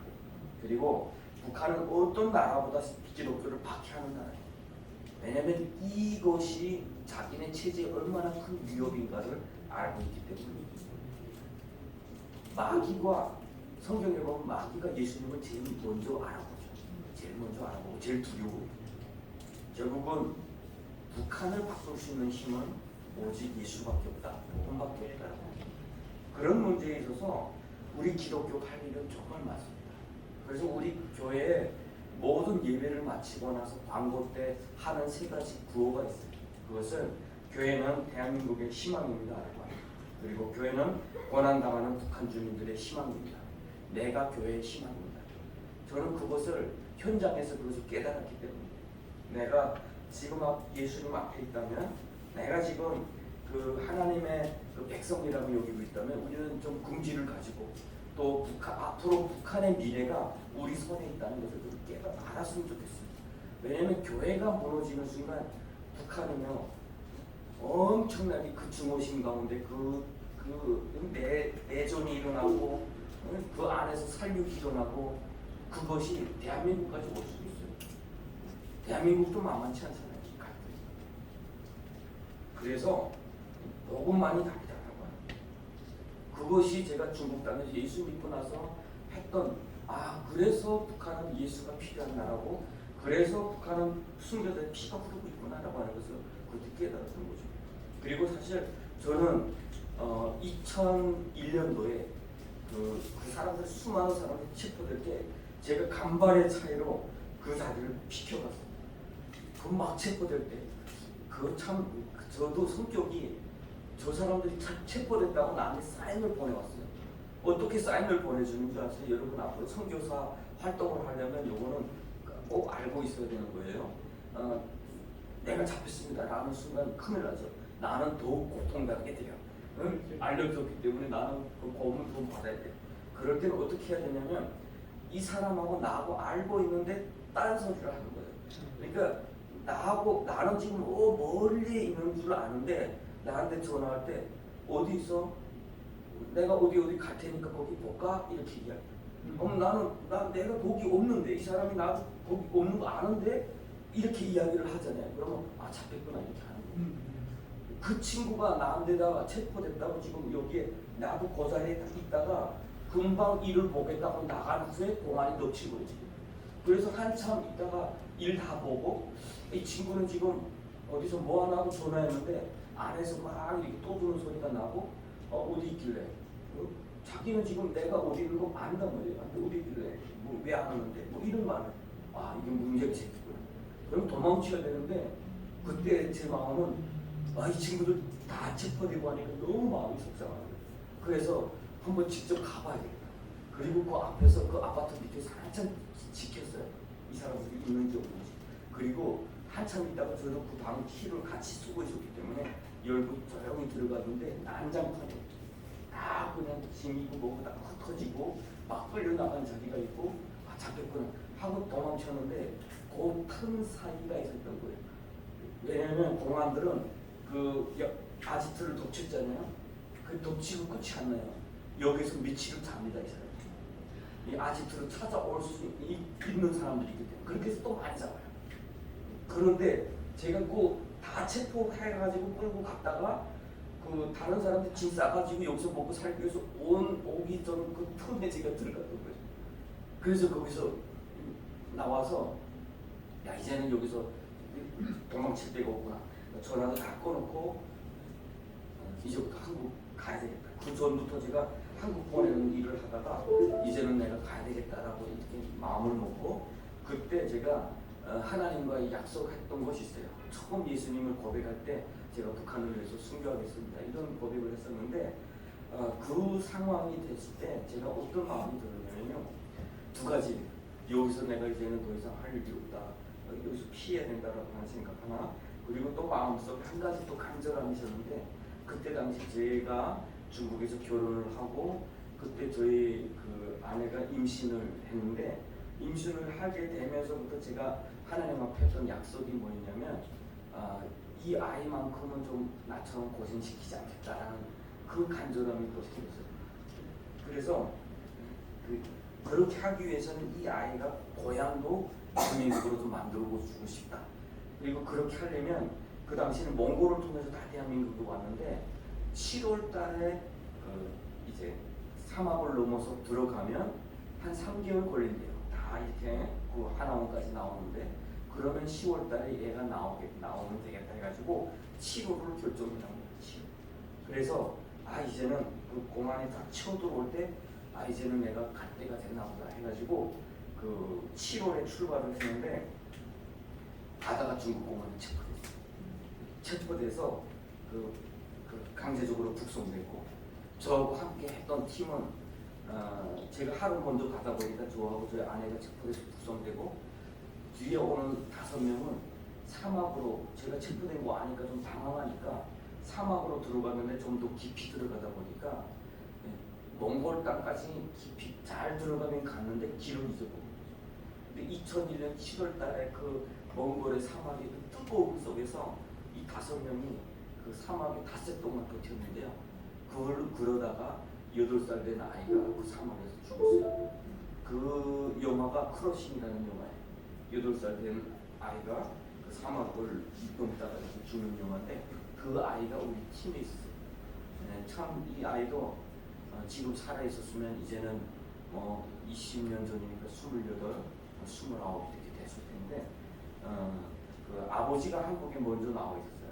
그리고 북한은 어떤 나라보다 기독교를 박해하는 나라예요. 왜냐하면 이것이 자기네 체제에 얼마나 큰 위협인가를 알고 있기 때문입니다. 마귀가 성경에 보면 마귀가 예수님을 제일 먼저 알아보죠. 제일 먼저 알아보고 제일 두려워. 결국은 북한을 바꿀 수 있는 힘은 오직 예수밖에 없다. 복음밖에 없다. 그런 문제에 있어서 우리 기독교 할 일은 정말 많습니다. 그래서 우리 교회에 모든 예배를 마치고 나서 광고 때 하는 3가지 구호가 있어요. 그것은 교회는 대한민국의 희망입니다. 그리고 교회는 고난당하는 북한 주민들의 희망입니다. 내가 교회의 희망입니다. 저는 그것을 현장에서 그것을 깨달았기 때문에 내가 지금 예수님 앞에 있다면 내가 지금 그 하나님의 그 백성이라고 여기고 있다면 우리는 좀 긍지를 가지고 또 앞으로 북한의 미래가 우리 손에 있다는 것을 알았으면 좋겠어요. 왜냐하면 교회가 무너지는 순간 북한은요 엄청나게 그 증오심 가운데 내전이 일어나고 그 안에서 살육이 일어나고 그것이 대한민국까지 올 수도 있어요. 대한민국도 만만치 않잖아요. 그래서 복음만이 답이다라고 합니다. 그것이 제가 중국 땅에서 예수 믿고 나서 했던 그래서 북한은 예수가 필요한 나라고 그래서 북한은 순교자의 피가 흐르고 있구나라고 하는 것을 그때 깨달았던 거죠. 그리고 사실 저는 2001년도에 그 사람들 수많은 사람들이 체포될 때 제가 간발의 차이로 그 자리를 비켜갔어요. 그 막 체포될 때 그 참 저도 성격이 저 사람들이 체포됐다고 나한테 사인을 보내왔어요. 어떻게 사인을 보내주는 줄 아세요? 여러분 앞으로 선교사 활동을 하려면 요거는 꼭 알고 있어야 되는 거예요. 내가 잡혔습니다 라는 순간 큰일 나죠. 나는 더욱 고통당하게 돼요. 알려줬기 때문에 나는 그 고문 돈 받아야 돼. 그럴 때는 어떻게 해야 되냐면 이 사람하고 나하고 알고 있는데 다른 소리를 하는 거예요. 그러니까 나는 지금 멀리 있는 줄 아는데 나한테 전화할 때 어디 있어? 내가 어디 갈 테니까 거기 볼까? 이렇게 이야기해. 그럼 내가 거기 없는데 이 사람이 나 거기 없는 거 아는데 이렇게 이야기를 하잖아요. 그러면 잡혔구나 이렇게 하는 거예요. 그 친구가 나한테다가 체포됐다고 지금 여기에 나도 그 자리에 있다가 금방 일을 보겠다고 나간 후에 공안이 덮친 거지. 그래서 한참 있다가 일 다 보고 이 친구는 지금 어디서 뭐 하나 하고 전화했는데 안에서 막 이렇게 떠드는 소리가 나고 어디 있길래 자기는 지금 내가 어디 있는 거 안단 말이에요. 어디 있길래 왜 안 오는데 이런 말을 이게 문제가 생기구나. 그럼 도망쳐야 되는데 그때 제 마음은 이 친구들 다 체포되고 하니까 너무 마음이 속상한 거예요. 그래서 한번 직접 가봐야겠다. 그리고 그 앞에서 그 아파트 밑에서 한참 지켰어요. 이 사람들이 있는지 없는지. 그리고 한참 있다가 저는 그 방 키를 같이 쓰고 있었기 때문에 열고 조용히 들어갔는데 난장판에 다 그냥 짐이고 뭐고 다 흩어지고 막 끌려나간 자기가 있고 잡혔구나 하고 도망쳤는데 그 큰 사이가 있었던 거예요. 왜냐하면 공안들은 그 아지트를 덮쳤잖아요. 그 덮치고 끝이 안 나요. 여기서 며칠을 잡니다. 이 사람. 이 아지트를 찾아올 수 있는 사람들이기 때문에 그렇게 해서 또 많이 잡아요. 그런데 제가 다 체포해가지고 끌고 갔다가 그 다른 사람들 짐 싸가지고 여기서 먹고 살기 위해서 오기 전 그 틈에 제가 들어갔던 거예요. 그래서 거기서 나와서 이제는 여기서 도망칠 데가 없구나. 전화도 다 꺼놓고 이제부터 한국 가야 되겠다. 그 전부터 제가 한국 보내는 일을 하다가 이제는 내가 가야 되겠다라고 이렇게 마음을 먹고 그때 제가 하나님과의 약속했던 것이 있어요. 처음 예수님을 고백할 때 제가 북한을 위해서 순교하겠습니다. 이런 고백을 했었는데 그 상황이 됐을 때 제가 어떤 마음이 들었냐면요. 두 가지. 여기서 내가 이제는 더 이상 할 일이 없다. 여기서 피해야 된다라고 하는 생각 하나. 그리고 또 마음속에 한 가지 또 간절함이 있었는데 그때 당시 제가 중국에서 결혼을 하고 그때 저희 그 아내가 임신을 했는데 임신을 하게 되면서부터 제가 하나님 앞에 했던 약속이 뭐였냐면 이 아이만큼은 좀 나처럼 고생시키지 않겠다라는 그 간절함이 또 생겼어요. 그래서 그렇게 하기 위해서는 이 아이가 고향도 대한민국으로 좀 만들고 주고 싶다. 그리고 그렇게 하려면 그 당시에는 몽골을 통해서 다 대한민국으로 왔는데 7월 달에 이제 사막을 넘어서 들어가면 한 3개월 걸린대요. 다 이렇게 그 하나원까지 나오는데 그러면 10월 달에 얘가 나오면 되겠다 해가지고 7월을 결정을 한 거예요. 7월. 그래서 이제는 그 공안에 딱 치워 들어올 때 이제는 내가 갈 때가 됐나 보다 해가지고 그 7월에 출발을 했는데 가다가 중국 공안에 체포됐어요. 체포돼서 그 강제적으로 북송되고 저하고 함께 했던 팀은 제가 하루 먼저 가다 보니까 저하고 저희 아내가 체포돼서 북송되고 뒤에 오는 5명은 사막으로 제가 체포된 거 아니까 좀 당황하니까 사막으로 들어갔는데 좀 더 깊이 들어가다 보니까 몽골 땅까지 깊이 잘 들어가면 갔는데 길을 잊어버린 거죠. 근데 2001년 7월 달에 그 몽골의 사막의 그 뜨거움 속에서 이 5명이 그 사막에 닷새 동안 버텼는데요. 그걸 그러다가 8살 된 아이가 그 사막에서 죽었어요. 그 영화가 크러싱이라는 영화예요. 8살 된 아이가 그 사막을 넘다가 죽는 영화인데 그 아이가 우리 팀에 있어요. 참 이 아이도 지금 살아 있었으면 이제는 20년 전이니까 28, 29 이렇게 됐을 텐데 그 아버지가 한국에 먼저 나와 있었어요.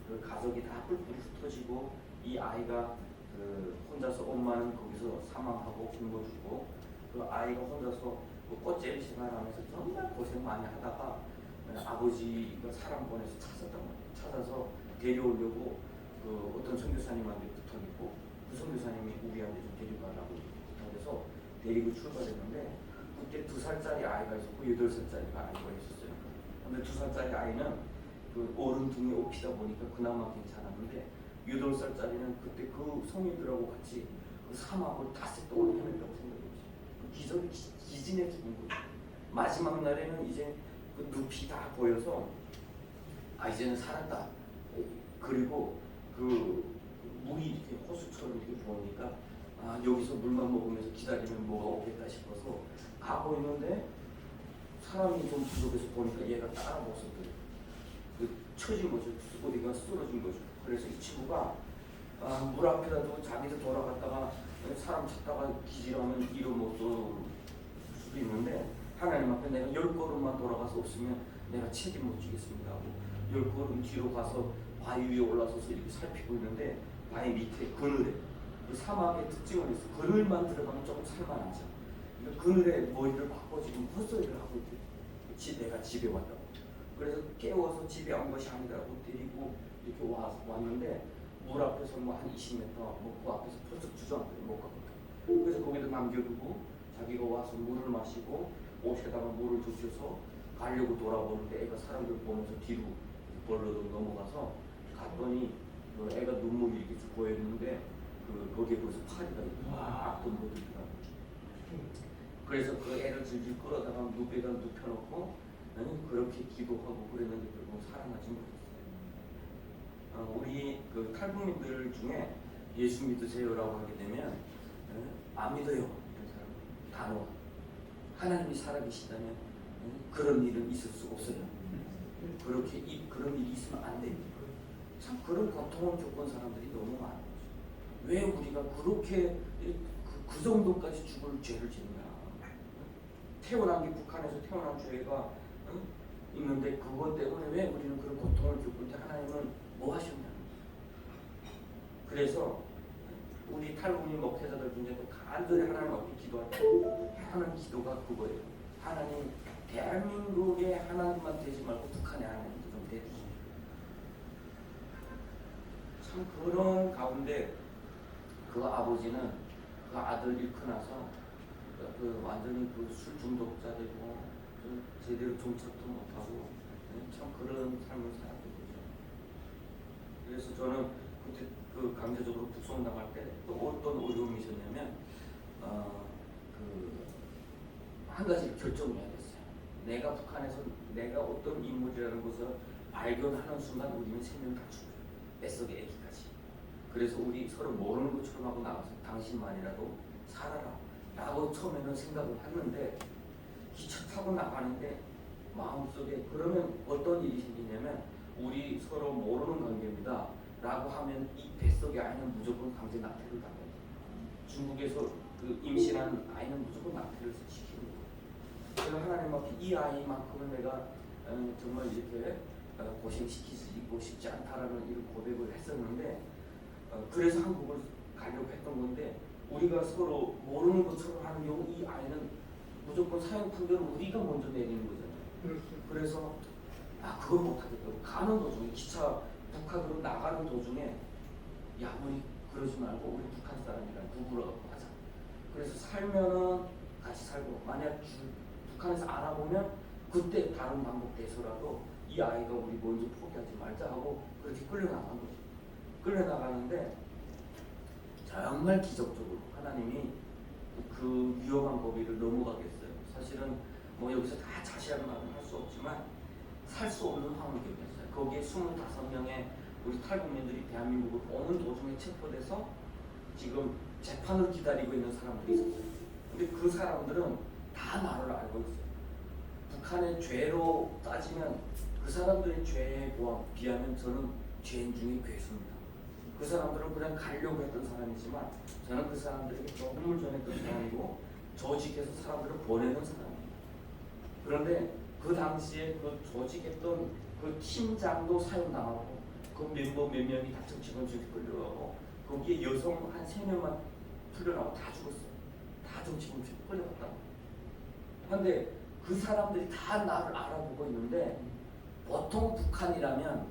그 가족이 다 뿔뿔이 흩어지고 이 아이가 그 혼자서 엄마는 거기서 사망하고 굶어주고 그 아이가 혼자서 그 꽃제비 생활하면서 정말 고생 많이 하다가 아버지가 사람 보내서 찾아서 데려오려고 그 어떤 선교사님한테 부탁했고 그 선교사님이 우리한테 좀 데려가라고 부탁해서 데리고 출발했는데 그때 2살짜리 아이가 있었고 8살짜리 아이가 있었어요. 근데 2살짜리 아이는 그 어른 등에 업히다 보니까 그나마 괜찮았는데 8살짜리는 그때 그 성인들하고 같이 그 사막을 닷새 동안 헤맸다고 생각했죠. 그 기적이 기진해 죽은 거죠. 마지막 날에는 이제 그 늪이 다 보여서 이제는 살았다. 그리고 그 물이 이렇게 호수처럼 이렇게 보니까 여기서 물만 먹으면서 기다리면 뭐가 오겠다 싶어서 가고 있는데 사람이 좀 부족해서 보니까 얘가 따라 못 섰더니 처진 거죠. 어디가 쓰러진 거죠. 그래서 이 친구가 물 앞에다 두고 자기도 돌아갔다가 사람 찾다가 기질하면 이로 못 쏠 수도 있는데 하나님 앞에 내가 10걸음만 돌아가서 없으면 내가 책임 못 지겠습니다 하고 10걸음 뒤로 가서 바위 위에 올라서서 이렇게 살피고 있는데 바위 밑에 그늘에 그 사막의 특징을 해서 그늘만 들어가면 조금 살만하죠. 그러니까 그늘에 머리를 박고 지금 헛소리를 하고 있대요. 내가 집에 왔다고. 그래서 깨워서 집에 온 것이 아니라고 데리고 이렇게 왔는데 물 앞에서 뭐 한 20m 그 앞에서 펄쩍 주저앉아요. 못 가거든요. 그래서 거기다 남겨두고 자기가 와서 물을 마시고 옷에다가 물을 적셔서 가려고 돌아보는데 애가 사람들 보면서 뒤로 벌러덩 넘어가서 갔더니 그 애가 눈물이 이렇게 쭉 보였는데 거기에 벌써 파리가 막 돋보이더라고요. 그래서 그 애를 질질 끌어다가 눕에다 눕혀놓고 그렇게 기도하고 그랬는데 결국 살아나지 못했어요. 우리 그 탈북민들 중에 예수 믿으세요라고 하게 되면 안 믿어요 이런 사람 단호. 하나님이 살아계시다면 그런 일은 있을 수 없어요. 그렇게 그런 일이 있으면 안 됩니다. 참 그런 고통을 겪은 사람들이 너무 많은 거죠. 왜 우리가 그렇게 그 정도까지 죽을 죄를 짓냐? 태어난 게 북한에서 태어난 죄가 있는데 그것 때문에 왜 우리는 그런 고통을 겪을 때 하나님은 뭐 하셨냐? 그래서 우리 탈북민 목회자들 중에도 간절히 하나님 앞에 기도할 때 하는 기도가 그거예요. 하나님 대한민국의 하나님만 되지 말고 북한의 하나님도 좀 되주시오. 참 그런 가운데 그 아버지는 그 아들 잃고 나서 그 완전히 그 술 중독자 되고 제대로 정착도 못하고 참 그런 삶을 살았던 거죠. 그래서 저는 그때 그 강제적으로 북송 나갈 때 또 어떤 어려움이 있었냐면 한 가지 결정해야 됐어요. 내가 북한에서 내가 어떤 인물이라는 것을 발견하는 순간 우리는 3명 다 죽어요. 뱃속에 애기까지. 그래서 우리 서로 모르는 것처럼 하고 나가서 당신만이라도 살아라 라고 처음에는 생각을 했는데 기차 타고 나가는데 마음속에 그러면 어떤 일이 생기냐면 우리 서로 모르는 관계입니다 라고 하면 이 뱃속의 아이는 무조건 강제 낙태를 당해요. 중국에서 그 임신한 아이는 무조건 낙태를 시키는 거예요. 그래서 하나님 앞에 이 아이만큼은 내가 정말 이렇게 고생시키고 싶지 않다라는 이런 고백을 했었는데 그래서 한국을 가려고 했던 건데 우리가 서로 모르는 것처럼 하는 경우 이 아이는 무조건 사형 판결을 우리가 먼저 내리는 거잖아요. 그래서 그걸 못하겠다고 가는 도중에 기차 북한으로 나가는 도중에 야 우리 그러지 말고 우리 북한 사람이랑 부부라고 하자. 그래서 살면은 같이 살고 만약 북한에서 알아보면 그때 다른 방법 돼서라도 이 아이가 우리 먼저 포기하지 말자 하고 그렇게 끌려나간 거죠. 끌려나가는데 정말 기적적으로 하나님이 그 위험한 고비를 넘어가게 했어요. 사실은 뭐 여기서 다 자세한 말은 할 수 없지만 살 수 없는 환경이었어요. 거기에 25명의 우리 탈북민들이 대한민국을 오는 도중에 체포돼서 지금 재판을 기다리고 있는 사람들이 있었어요. 근데 그 사람들은 다 나를 알고 있어요. 북한의 죄로 따지면 그 사람들의 죄에 비하면 저는 죄인 중에 괴수입니다. 그 사람들은 그냥 가려고 했던 사람이지만 저는 그 사람들에게 복음을 전했던 사람이고 조직해서 사람들을 보내는 사람입니다. 그런데 그 당시에 그 조직했던 그 팀장도 사형당하고 그 멤버 몇 명이 다 정치범죄에 끌려가고 거기에 여성 한 3명만 풀려나고 다 죽었어요. 다 정치범죄에 끌려갔다고. 그런데 그 사람들이 다 나를 알아보고 있는데 보통 북한이라면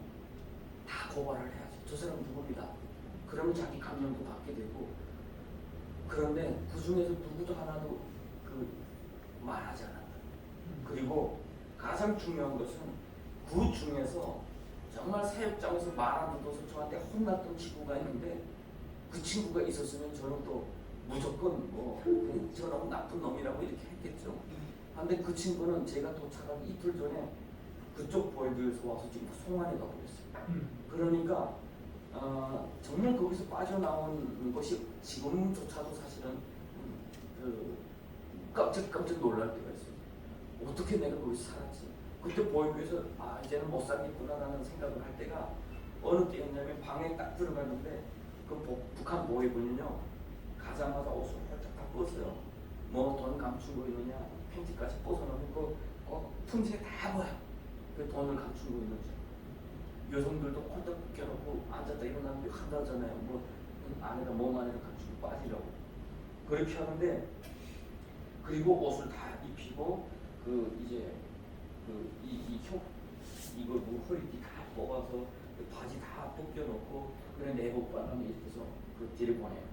다 고발을 해야지. 저 사람 누굽니다. 그러면 자기 감명도 받게 되고 그런데 그 중에서 누구도 하나도 그 말하지 않았다. 그리고 가장 중요한 것은 그 중에서 정말 사역장에서 말 안 듣어서 저한테 혼났던 친구가 있는데 그 친구가 있었으면 저는 또 무조건 뭐 저놈 나쁜 놈이라고 이렇게 했겠죠. 그런데 그 친구는 제가 도착하기 이틀 전에 그쪽 보이드에서 와서 지금 송환에 가고 있어요. 그러니까 정말 거기서 빠져나온 것이 지금조차도 사실은 깜짝 놀랄 때가 있어요. 어떻게 내가 거기서 살았지? 그때 보이드에서 이제는 못 살겠구나라는 생각을 할 때가 어느 때였냐면 방에 딱 들어갔는데 그 북한 보이군요. 가자마자 옷을 활짝 다 벗어요. 뭐 돈 감추고 있느냐, 팬티까지 벗어놓고 그 틈새 다 보여. 그 돈을 감추고 있는지. 여성들도 홀딱 껴놓고 앉았다 일어났는데 한다잖아요. 뭐 안에다 몸 안에다 감추고 빠지라고. 그렇게 하는데 그리고 옷을 다 입히고 그 이제 이거 뭐 허리띠 다 뽑아서 그 바지 다 벗겨놓고 그래 내복바람에 이렇게 해서 그 뒤를 보내요.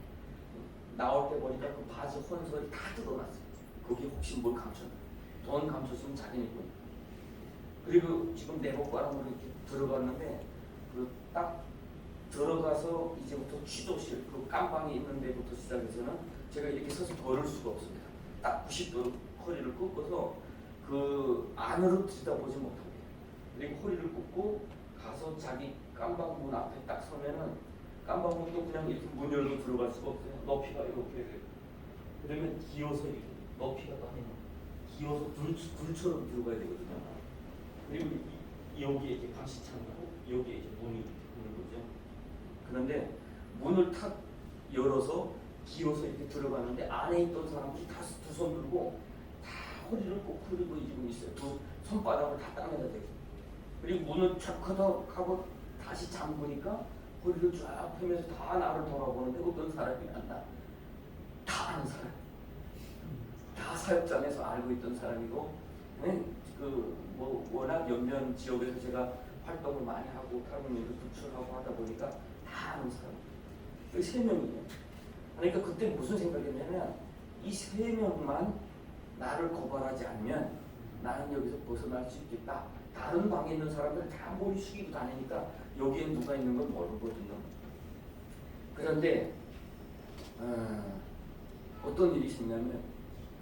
나올 때 보니까 그 바지 혼선이 다 뜯어놨어요. 거기 혹시 뭘 감췄나? 돈 감췄으면 자기네군. 그리고 지금 내복바람으로 이렇게 들어갔는데 그 딱 들어가서 이제부터 취조실 그 깜방이 있는 데부터 시작해서는 제가 이렇게 서서 걸을 수가 없습니다. 딱 90도 허리를 꺾어서 그 안으로 들여다보지 못하게. 그리고 허리를 꺾고 가서 자기 깜방 문 앞에 딱 서면은 깜방 문도 그냥 이렇게 문 열고 들어갈 수가 없어요. 높이가 이렇게 돼요. 그러면 기어서 이렇게 높이가 또 아니면 기어서 불처럼 들어가야 되거든요. 그리고 여기에 이제 감시창이고 여기에 이제 문이 있는 거죠. 그런데 문을 탁 열어서 기어서 이렇게 들어가는데 안에 있던 사람들이 다 두 손 들고 다 허리를 꼭 그리고 지금 있어요. 두 손바닥을 다 땅에다 대고. 그리고 문을 촥 하고 다시 잠그니까 허리를 쫙 펴면서 다 나를 돌아보는데 어떤 사람이 안나. 다 아는 사람. 다 사역장에서 알고 있던 사람이고, 뭐 워낙 연면 지역에서 제가 활동을 많이 하고 탈북민도 구출하고 하다 보니까 다 아는 사람. 그 3명이에요. 그러니까 그때 무슨 생각이었냐면 이 3명만 나를 고발하지 않으면 나는 여기서 벗어날 수 있겠다. 다른 방에 있는 사람들 다 머리 숙이고 다니니까 여기에 누가 있는 건 모르거든요. 그런데 어떤 일이 있었냐면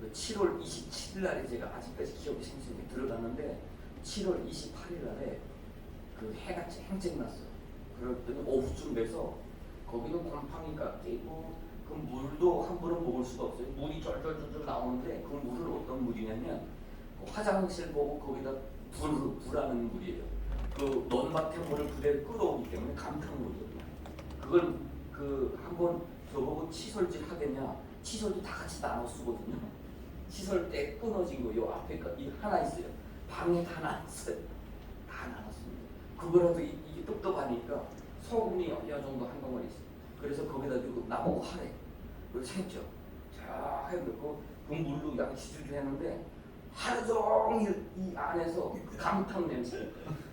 그 7월 27일 날에 제가 아직까지 기억이 생생하게 들어갔는데 7월 28일 날에 그 해가 쨍쨍 났어요. 그랬더니 오후쯤 돼서 거기는 곰팡이가 끼고 그 물도 함부로 먹을 수가 없어요. 물이 쫄쫄쫄쫄 나오는데 그 물은 어떤 물이냐면 그 화장실 보고 거기다 불하는 물이에요. 그 논밭에 물을 그대로 끌어오기 때문에 감탕물이거든요. 그걸 그 한번 저보고 칫솔질 하겠냐? 칫솔도 다 같이 나눠 쓰거든요. 칫솔 때 끊어진 거 요 앞에 이 하나 있어요. 방에 다 나눴어요. 다 나눴습니다. 그거라도 이게 똑똑하니까 소금이 어느 정도 한 덩어리 있어요. 그래서 거기다 두고 나보고 하래. 그걸 샜죠. 자 해놓고 그 물로 양치질을 했는데 하루 종일 이 안에서 감탄 냄새.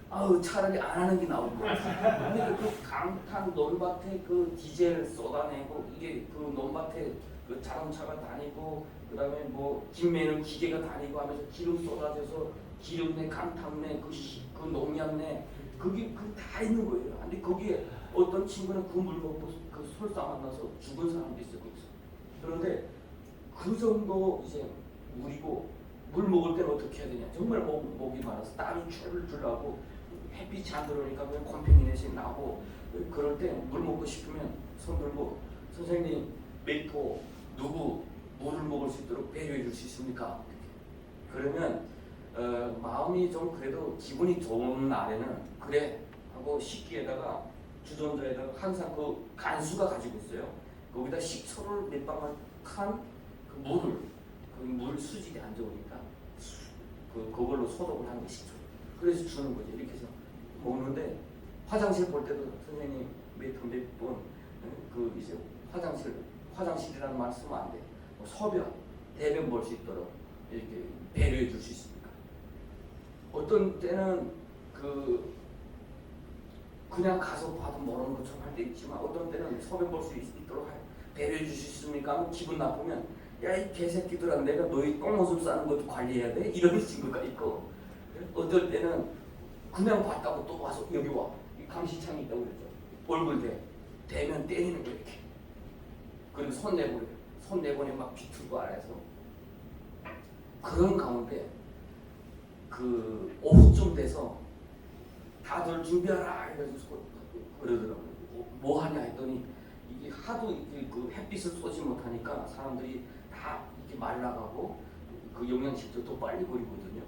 아우 차라리 안 하는 게 나을 것 같아. 근데 그 강탄 논밭에 그 디젤 쏟아내고 이게 그 논밭에 그 자동차가 다니고 그다음에 뭐 김매는 기계가 다니고 하면서 기름 쏟아져서 기름내 강탄내 그 농약내 그게 그 다 있는 거예요. 근데 거기에 어떤 친구는 그 물 먹고 그 설사 만나서 죽은 사람도 있어요. 거기서. 그런데 그 정도 이제 물이고 물 먹을 때는 어떻게 해야 되냐? 정말 목이 말라서 땀이 줄줄 주려고 햇빛이 안 들어오니까 그냥 곰팡이 내시 나고 그럴 때 물 먹고 싶으면 손 들고 선생님 메이토 누구 물을 먹을 수 있도록 배려해 줄 수 있습니까? 그러면 마음이 좀 그래도 기분이 좋은 날에는 그래 하고 식기에다가 주전자에다가 항상 그 간수가 가지고 있어요. 거기다 식초를 몇 방울 칸그 물을 그 물 수질이 안 좋으니까 그걸로 소독을 하는 게 식초. 그래서 주는 거죠. 이렇게 해서 먹는데 화장실 볼 때도 선생님 몇번 이제 화장실이라는 말 쓰면 안 돼. 뭐 소변 대변 볼 수 있도록 이렇게 배려해 줄 수 있습니까? 어떤 때는 그냥 가서 봐도 모르는 것처럼 할 때 있지만 어떤 때는 소변 볼 수 있도록 배려해 줄 수 있습니까? 하면 기분 나쁘면 야 이 개새끼들아 내가 너희 똥오줌 싸는 것도 관리해야 돼? 이런 친구가 있고 어떨 때는 그냥 봤다고 또 와서 여기 와. 이 감시창이 있다고 그랬죠. 얼굴 대면 때리는 거 이렇게. 그리고 손 내버려. 손 내버려 막 비틀고 안에서. 그런 가운데 그 오후쯤 돼서 다들 준비하라 이래서 그러더라고요. 뭐 하냐 했더니 이게 하도 그 햇빛을 쏘지 못하니까 사람들이 다 이렇게 말라가고 그 영양실조도 빨리 버리거든요.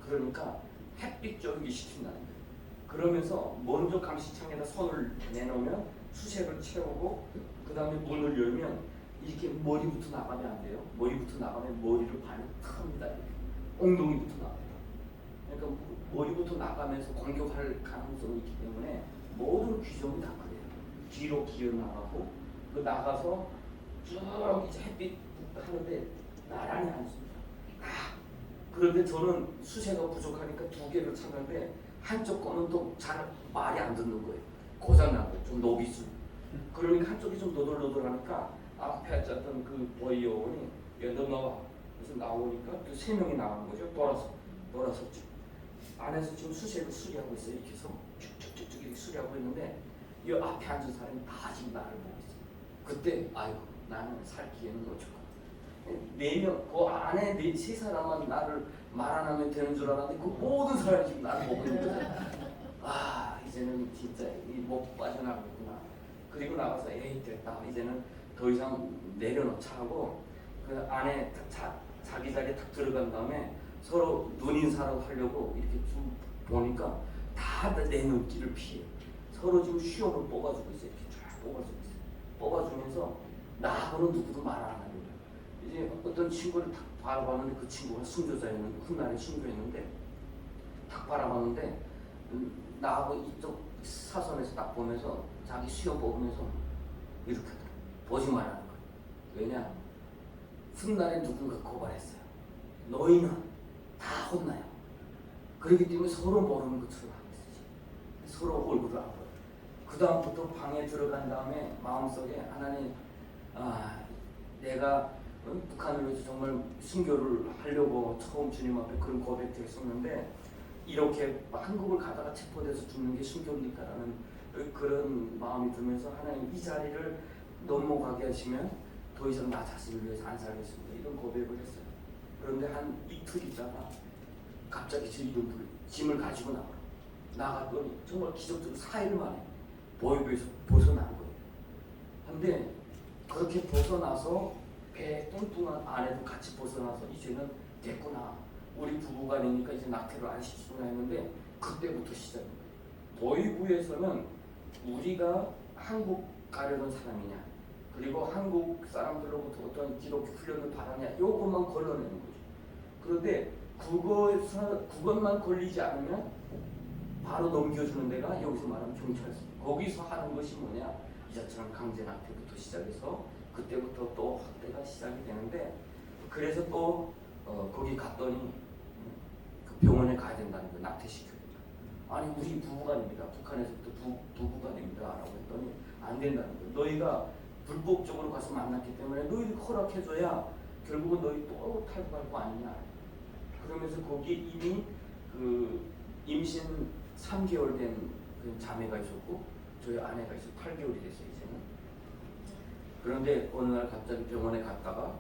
그러니까 햇빛 쬐기 시킨다는 거예요. 그러면서 먼저 감시창에다 손을 내놓으면 수색을 채우고 그 다음에 문을 열면 이렇게 머리부터 나가면 안 돼요. 머리부터 나가면 머리를 반을 탑니다. 엉덩이부터 나가요. 그러니까 머리부터 나가면서 공격할 가능성이 있기 때문에 모든 규정이 다 그래요. 뒤로 기어 나가고 그 나가서 쭉 이제 햇빛 하는데 나란히 앉습니다. 그런데 저는 수세가 부족하니까 두 개를 찾는데 한쪽 거는 또 잘 말이 안 듣는 거예요. 고장난 거예요. 좀 노비스. 그러니까 한쪽이 좀 노돌노돌하니까 앞에 앉았던 그 보이어원이 너 나와. 그래서 나오니까 또 세 명이 나온 거죠. 돌아섰죠. 안에서 지금 수세를 수리하고 있어요. 이렇게 해서 쭉쭉쭉쭉 이렇게 수리하고 있는데 이 앞에 앉은 사람이 다 지금 나를 보고 있어요. 그때 아이고 나는 살 기회는 놓쳤고 4명, 그 안에 세 사람만 나를 말 안 하면 되는 줄 알았는데 그 모든 사람이 지금 나를 보고 있는 거죠. 아 이제는 진짜 못 빠져나가겠구나. 그리고 나가서 에이 됐다. 이제는 더 이상 내려놓자 하고 그 안에 자기 자리에 딱 들어간 다음에 서로 눈인사로 하려고 이렇게 좀 보니까 다 내 눈길을 피해. 서로 지금 시험을 뽑아주고 있어요. 이렇게 쫙 뽑아주고 있어요. 뽑아주면서 나하고는 누구도 말 안 하는 거예요. 이제 어떤 친구를 딱 바라봤는데 그 친구가 순교자였는데 훗날에 순교했는데 딱 바라봤는데 나하고 이쪽 사선에서 딱 보면서 자기 시험 뽑으면서 이렇게 보지 말라는 거예요. 왜냐? 훗날에 누군가 고발했어요. 너희는 다 혼나요. 그렇기 때문에 서로 모르는 것처럼 하고 있어요. 서로 얼굴을 안 보여요. 그 다음부터 방에 들어간 다음에 마음속에 하나님 내가 북한을 위해서 정말 순교를 하려고 처음 주님 앞에 그런 고백도 했었는데 이렇게 한국을 가다가 체포돼서 죽는 게 순교입니까라는 그런 마음이 들면서 하나님 이 자리를 넘어가게 하시면 더 이상 나 자신을 위해서 안 살겠습니다. 이런 고백을 했어요. 그런데 한 이틀 있다가 갑자기 저 이런 짐을 가지고 나갔더니 정말 기적적으로 4일 만에 보육에서 벗어난 거예요. 근데 그렇게 벗어나서 배 뚱뚱한 아내도 같이 벗어나서 이제는 됐구나. 우리 부부간이니까 이제 낙태를 안 시키구나 했는데 그때부터 시작입니다. 보이부에서는 우리가 한국 가려는 사람이냐 그리고 한국 사람들로부터 어떤 기독교 훈련을 받았냐 이것만 걸러내는 거죠. 그런데 그것만 걸리지 않으면 바로 넘겨주는 데가 여기서 말하면 경찰서입니다. 거기서 하는 것이 뭐냐 이자처럼 강제 낙태부터 시작해서 그때부터 또 학대가 시작이 되는데 그래서 또 거기 갔더니 그 병원에 가야 된다는 거 낙태시켜야 된다. 아니 우리 부부간입니다. 북한에서부터 부부간입니다 라고 했더니 안 된다는 거예요. 너희가 불법적으로 가서 만났기 때문에 너희들 허락해줘야 결국은 너희 또 탈북할 거 아니냐. 그러면서 거기에 이미 그 임신 3개월 된 그 자매가 있었고 저희 아내가 있어 8개월이 됐어요 이제는. 그런데 어느 날 갑자기 병원에 갔다가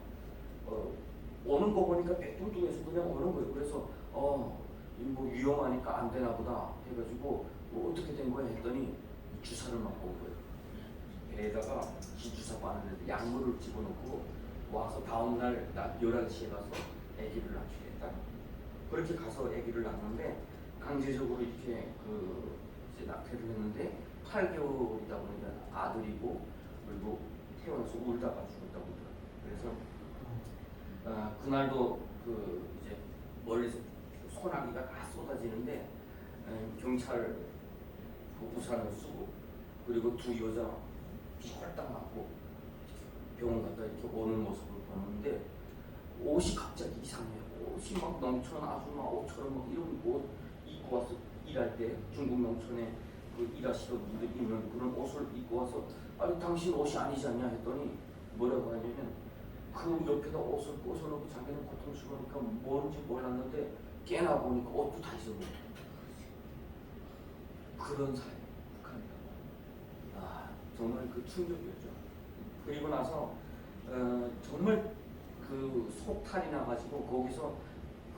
오는 거 보니까 백둥둥해서 그냥 오는 거예요. 그래서 뭐 위험하니까 안 되나 보다 해가지고 어떻게 된 거야 했더니 주사를 맞고 온 거예요. 배에다가 기주사 바늘에 약물을 집어넣고 와서 다음날 낮 11시에 가서 아기를 낳기로 했다. 그렇게 가서 아기를 낳는데 강제적으로 이렇게 이제 낙태를 했는데 8개월이다 보니까 아들이고 그리고 태어나서 울다가 죽었다고 하더라고요. 그래서 그날도 이제 멀리서 소나기가 다 쏟아지는데 경찰 우산을 쓰고 그리고 두 여자 비 홀딱 맞고 병원 갔다 이렇게 오는 모습을 보는데 옷이 갑자기 이상해요. 옷이 막 농촌 아줌마 옷처럼 막 이런 옷 입고 와서 일할 때 중국 농촌에 일하시던 분들 입는 그런 옷을 입고 와서 아니 당신 옷이 아니지 않냐 했더니 뭐라고 하냐면 그 옆에다 옷을 벗어놓고 자기는 고통스러우니까 뭔지 몰랐는데 깨나 보니까 옷도 다 잊어버려. 그런 사회 북한이다. 정말 그 충격이었죠. 그리고 나서 정말 그 속탈이 나가지고 거기서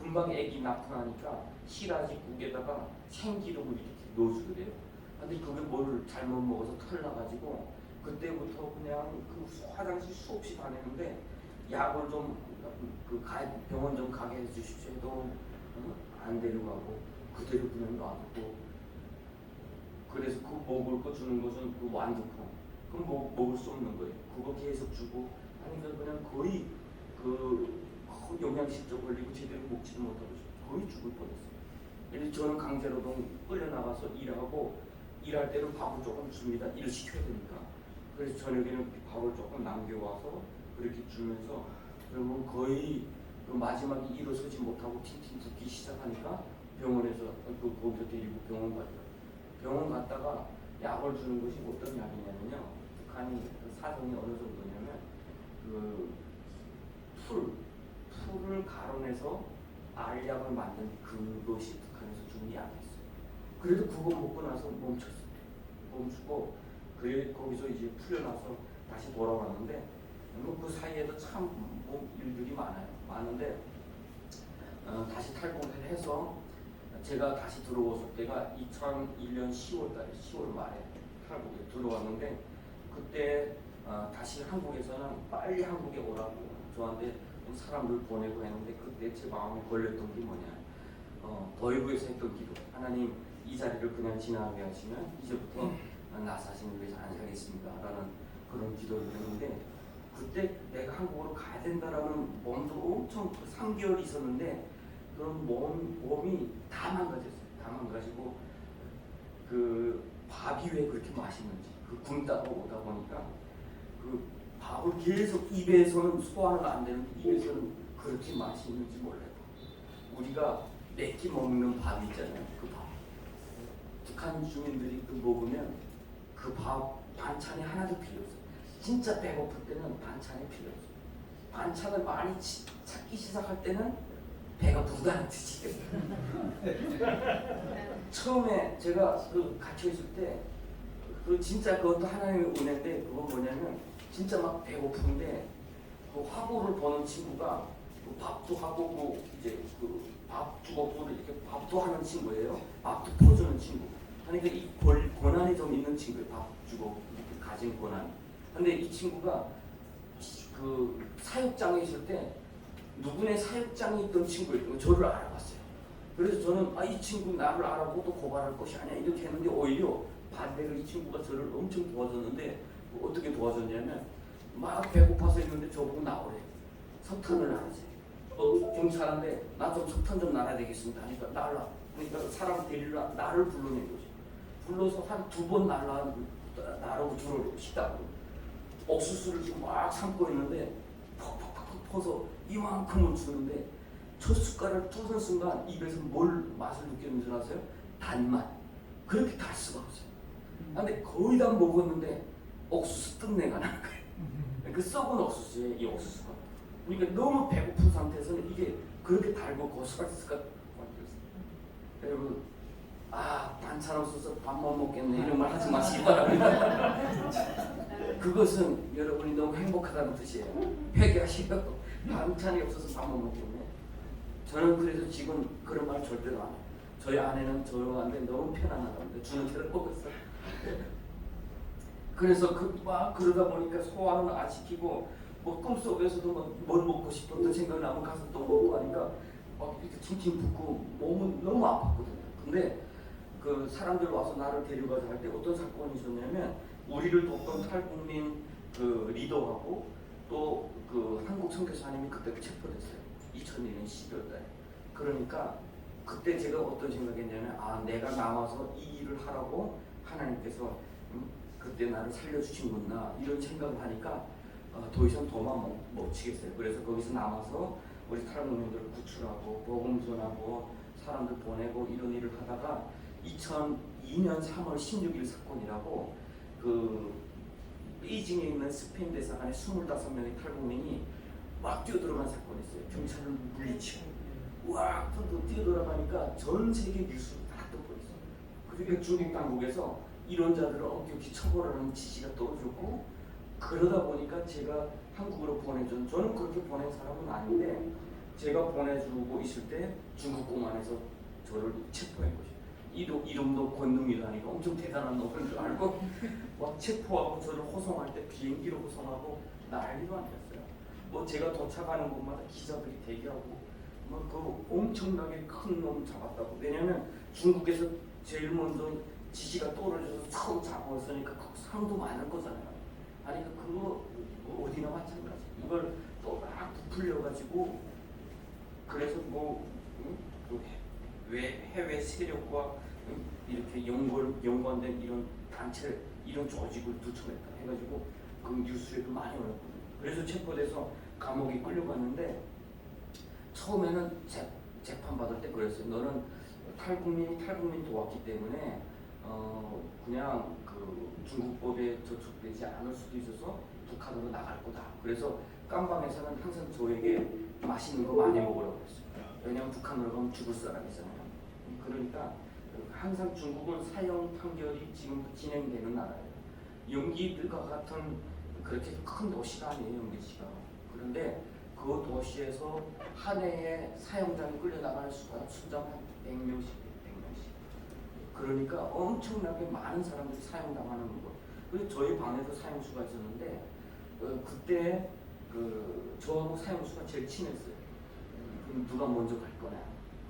금방 애기 낳고 나니까 시라지 국에다가 생기름을 이렇게 넣어주더래요. 근데 그게 뭘 잘못 먹어서 털 나가지고 그때부터 그냥 화장실 수없이 다녔는데 약을 좀 병원 좀 가게 해주십시오 해도 안 데려가고 그대로 그냥 놔두고 그래서 그 먹을 거 주는 것은 그 완두콩 그럼 먹을 수 없는 거예요. 그거 계속 주고 하니까 그냥 거의 영양실조 걸리고 제대로 먹지도 못하고 거의 죽을 뻔했어요. 그래서 저는 강제노동 끌려나가서 일하고 일할 때는 밥을 조금 줍니다. 일을 시켜야 되니까. 그래서 저녁에는 밥을 조금 남겨와서 그렇게 주면서 그러면 거의 마지막에 일어서지 못하고 팅팅 붓기 시작하니까 병원에서 거기서 데리고 병원 가더라고요. 병원 갔다가 약을 주는 것이 어떤 약이냐면요. 북한이 사정이 어느 정도냐면 풀을 가뤄내서 알약을 만든 그것이 북한에서 주는 약이었어요. 그래도 그거 먹고 나서 멈췄어요. 멈추고 거기서 이제 풀려나서 다시 돌아왔는데 그 사이에도 참 일들이 많은데 다시 탈북을 해서 제가 다시 들어왔을 때가 2001년 10월 말에 탈북에 들어왔는데 그때 다시 한국에서는 빨리 한국에 오라고 저한테 사람들 보내고 했는데 그때 제 마음에 걸렸던 게 뭐냐 더이브에서 했던 기도 하나님 이 자리를 그냥 지나게 하시면 이제부터 나사시는 위해서 안 살겠습니다 라는 그런 기도를 했는데 그때 내가 한국으로 가야 된다라는 몸도 엄청 3개월 있었는데 그런 몸이 다 망가졌어요. 다 망가지고 밥이 왜 그렇게 맛있는지 굶다가 오다 보니까 밥을 계속 입에서는 소화는 안 되는데 입에서는 그렇게 맛있는지 몰라요. 우리가 맵기 먹는 밥 있잖아요. 그 밥. 북한 주민들이 먹으면 그 밥 반찬이 하나도 필요 없어요. 진짜 배고플 때는 반찬이 필요 없어요. 반찬을 많이 찾기 시작할 때는 배가 부담듯이 처음에 제가 갇혀 있을 때 진짜 그것도 하나님의 은혜인데 그건 뭐냐면 진짜 막 배고픈데 화보를 보는 친구가 밥도 하고 이제 밥 주걱으로 이렇게 밥도 하는 친구예요. 밥도 퍼주는 친구. 그러니까 이 권한이 좀 있는 친구예요. 밥 주걱 가진 권한. 근데 이 친구가 사육장에 있을 때 누구네 사육장에 있던 친구였던 저를 알아봤어요. 그래서 저는 이 친구 나를 알아보고 또 고발할 것이 아니야 이렇게 했는데 오히려 반대로 이 친구가 저를 엄청 도와줬는데 어떻게 도와줬냐면 막 배고파서 있는데 저보고 나오래. 석탄을 나르지. 경찰한테 나 좀 석탄 좀 나눠야 되겠습니다 하니까 날라. 그러니까 사람 데리러 나를 불러낸 거지. 불러서 한 2번 나르고 들어오래 식당으로. 옥수수를 지금 막 삶고 있는데 퍽퍽퍽 퍼서 이만큼을 주는데 첫 숟가락을 뚫는 순간 입에서 뭘 맛을 느끼는 줄 아세요? 단맛. 그렇게 달 수가 없어요. 근데 거의 다 먹었는데 옥수수 뜬내가 나는 거예요. 그 썩은 옥수수에 이 옥수수가. 그러니까 너무 배고픈 상태에서는 이게 그렇게 달고 고소할 수가 없어요. 여러분, 반찬 없어서 밥 못 먹겠네 이런 말 하지 마시기 바랍니다. 그것은 여러분이 너무 행복하다는 뜻이에요. 회개하시고 반찬이 없어서 밥 못 먹겠네. 저는 그래서 지금 그런 말 절대로 안 해요. 저희 아내는 저한테 너무 편안하다는데 주는 대로 먹었어. 그래서 막 그러다 보니까 소화는 안 시키고 뭐 꿈속에서도 뭘 먹고 싶었던 생각 나면 가서 또 먹고 하니까 막 이렇게 팅팅 붓고 몸은 너무 아팠거든요. 근데 그 사람들 와서 나를 데려가자 할 때 어떤 사건이 있었냐면 우리를 돕던 탈북민 그 리더하고 또 그 한국 선교사님이 그때 체포됐어요. 2001년 12월달에. 그러니까 그때 제가 어떤 생각했냐면 내가 나와서 이 일을 하라고 하나님께서 그때 나를 살려주신구나 이런 생각을 하니까 더 이상 도망 못 치겠어요. 그래서 거기서 남아서 우리 탈북민들을 구출하고 복음 전하고 사람들 보내고 이런 일을 하다가 2002년 3월 16일 사건이라고 그 베이징에 있는 스페인 대사관에 25명의 탈북민이 막 뛰어들어간 사건이 있어요. 경찰을 물리치고 와 뛰어들어가니까 전 세계 뉴스로 다 떠버렸어요. 그러니까 중국 당국에서 이런 자들을 엄격히 처벌하는 지시가 떨어졌고 그러다 보니까 제가 한국으로 보내준 저는 그렇게 보낸 사람은 아닌데 제가 보내주고 있을 때 중국 공안에서 저를 체포한 거죠. 이름도 권능이라니까 엄청 대단한 놈인 줄 알고 막 체포하고 저를 호송할 때 비행기로 호송하고 난리도 아니었어요. 뭐 제가 도착하는 곳마다 기자들이 대기하고 뭐 그 엄청나게 큰 놈 잡았다고. 왜냐면 중국에서 제일 먼저 지시가 떨어져서 처음 잡았으니까 그 사람도 많을 거잖아요. 아니 그거 어디나 마찬가지. 이걸 또 막 부풀려가지고 그래서 왜 해외 세력과 이렇게 연관된 이런 단체 이런 조직을 누쳐냈다 해가지고 그 뉴스에도 많이 올랐거든요. 그래서 체포돼서 감옥에 끌려갔는데 처음에는 재판 받을 때 그랬어요. 너는 탈북민 도왔기 때문에 그냥 그 중국법에 저촉되지 않을 수도 있어서 북한으로 나갈 거다. 그래서 깜방에서는 항상 저에게 맛있는 거 많이 먹으라고 했어요. 왜냐면 북한으로 가면 죽을 사람이잖아요. 그러니까 항상 중국은 사형 판결이 지금도 진행되는 나라예요. 영기들과 같은 그렇게 큰 도시가 아니에요, 영기시가. 그런데 그 도시에서 한 해에 사형장에 끌려나가는 수장 한 100명씩. 그러니까 엄청나게 많은 사람들이 사형당하는 거. 그리고 저희 방에도 사형수가 있었는데 그때 저하고 사형수가 제일 친했어요. 그럼 누가 먼저 갈 거냐.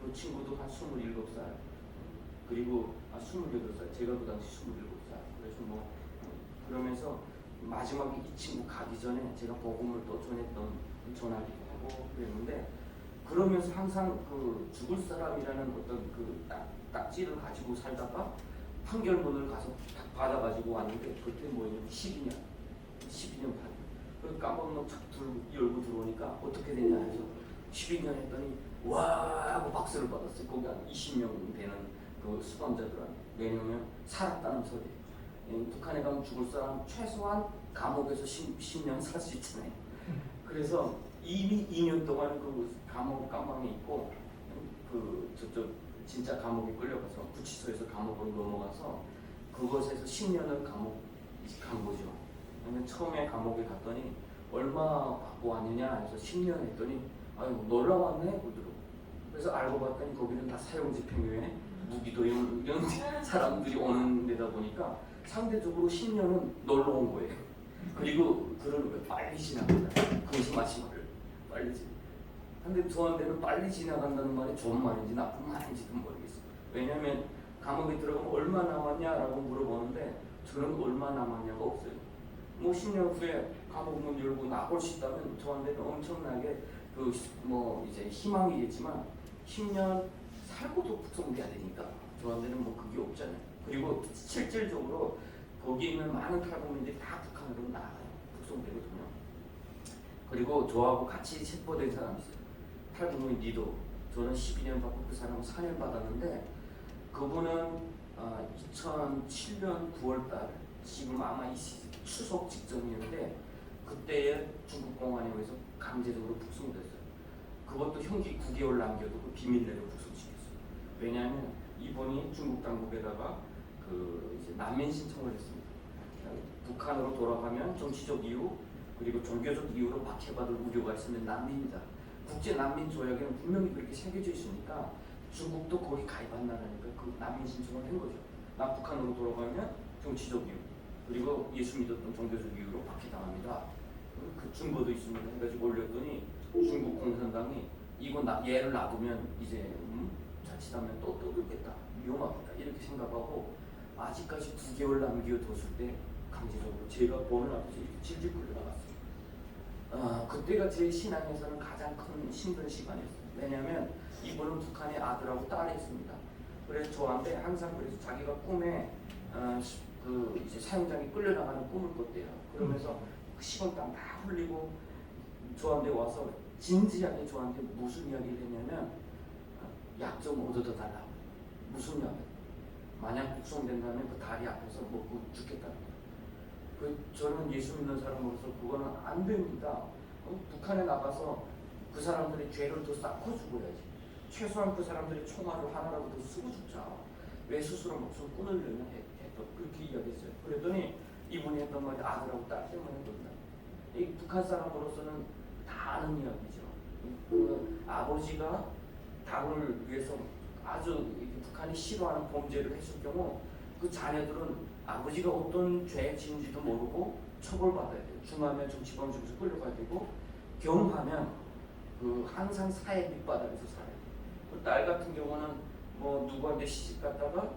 그 친구도 한 27살. 그리고 28살. 제가 그 당시 27살. 그래서 그러면서 마지막에 이 친구 가기 전에 제가 복음을 또 전하기도 하고 그랬는데 그러면서 항상 그 죽을 사람이라는 어떤 그 딱지를 가지고 살다가 판결문을 가서 딱 받아가지고 왔는데 그때 뭐냐면 12년 판결. 그 깜빡 착 열고 들어오니까 어떻게 되냐 해서 12년 했더니 와 하고 박수를 받았어요. 거기 한 20명 되는 그 수감자들한테. 왜냐면 살았다는 소리. 북한에 가면 죽을 사람 최소한 감옥에서 10년 살 수 있잖아요. 그래서 이미 2년 동안 그 감옥 깜방에 있고 저쪽 진짜 감옥에 끌려가서 구치소에서 감옥으로 넘어가서 그곳에서 10년을 감옥 간 거죠. 그러면 처음에 감옥에 갔더니 얼마 받고 왔느냐 해서 10년 했더니 아유 놀러 왔네 그러더라고. 그래서 알고 봤더니 거기는 다 사형집행유예 무기도 이런 사람들이 오는 데다 보니까 상대적으로 10년은 놀러 온 거예요. 그리고 그러는 거 빨리 지나간다. 근심하지 말을 빨리 지나. 근데 저한테는 빨리 지나간다는 말이 좋은 말인지 나쁜 말인지도 모르겠어요. 왜냐하면 감옥에 들어가면 얼마 남았냐라고 물어보는데 저는 얼마 남았냐가 없어요. 뭐 10년 후에 감옥 문 열고 나올 수 있다면 저한테는 엄청나게 이제 희망이겠지만 10년 살고도 북송돼야 되니까 저한테는 뭐 그게 없잖아요. 그리고 실질적으로 거기 있는 많은 탈북민들이 다 북한으로 나가요. 북송되거든요. 그리고 저하고 같이 체포된 사람이 있어요. 탈북민 리더. 저는 12년 받고 그 사람은 4년 받았는데 그분은 2007년 9월달 지금 아마 추석 직전이었는데 그때에 중국 공안에 의해서 강제적으로 북송됐어요. 그것도 형기 9개월 남겨도 그 비밀내로 북송시켰어요. 왜냐하면 이분이 중국 당국에다가 이제 난민 신청을 했습니다. 북한으로 돌아가면 정치적 이유 그리고 종교적 이유로 박해받을 우려가 있으면 난민이다. 국제 난민 조약에는 분명히 그렇게 새겨져 있으니까 중국도 거기 가입한 나라니까 그 난민 신청을 한 거죠. 나 북한으로 돌아가면 정치적 이유 그리고 예수 믿었던 종교적 이유로 박해당합니다. 그 증거도 있습니다. 해가지고 올렸더니 중국 공산당이 이거 얘를 놔두면 이제 자칫하면 또 떠들겠다 위험하겠다 이렇게 생각하고 아직까지 9개월 남겨뒀을 때 강제적으로 제가 본을 앞에서 이렇게 질질 끌려나갔어요. 그때가 제 신앙에서는 가장 큰 힘든 시간이었어요. 왜냐하면 이분은 북한의 아들하고 딸이 있습니다. 그래서 저한테 항상 그래서 자기가 꿈에 이제 사형장에 끌려나가는 꿈을 꿨대요. 그러면서 식은땀 다 흘리고 저한테 와서 진지하게 저한테 무슨 이야기를 했냐면 약 좀 얻어다 달라고. 무슨 약? 만약 북송된다면 그 다리 앞에서 먹고 죽겠다는 거예요. 저는 예수 믿는 사람으로서 그거는 안 됩니다. 북한에 나가서 그 사람들의 죄를 더 쌓고 죽어야지. 최소한 그 사람들이 총알을 하나라도 더 쓰고 죽자. 왜 스스로 목숨 끊으려면 했던 그렇게 이야기했어요. 그랬더니 이분이 했던 말이 아들하고 딸 때문에 그런다. 이 북한 사람으로서는 다 아는 이야기죠. 그 아버지가 당을 위해서 아주 북한이 싫어하는 범죄를 했을 경우 그 자녀들은 아버지가 어떤 죄 지은지도 모르고 처벌받아야 돼요. 중하면 정치범죄에서 끌려가야 되고 경하면 항상 사회 밑바닥에서 살아야 돼요. 그 딸 같은 경우는 뭐 누구한테 시집 갔다가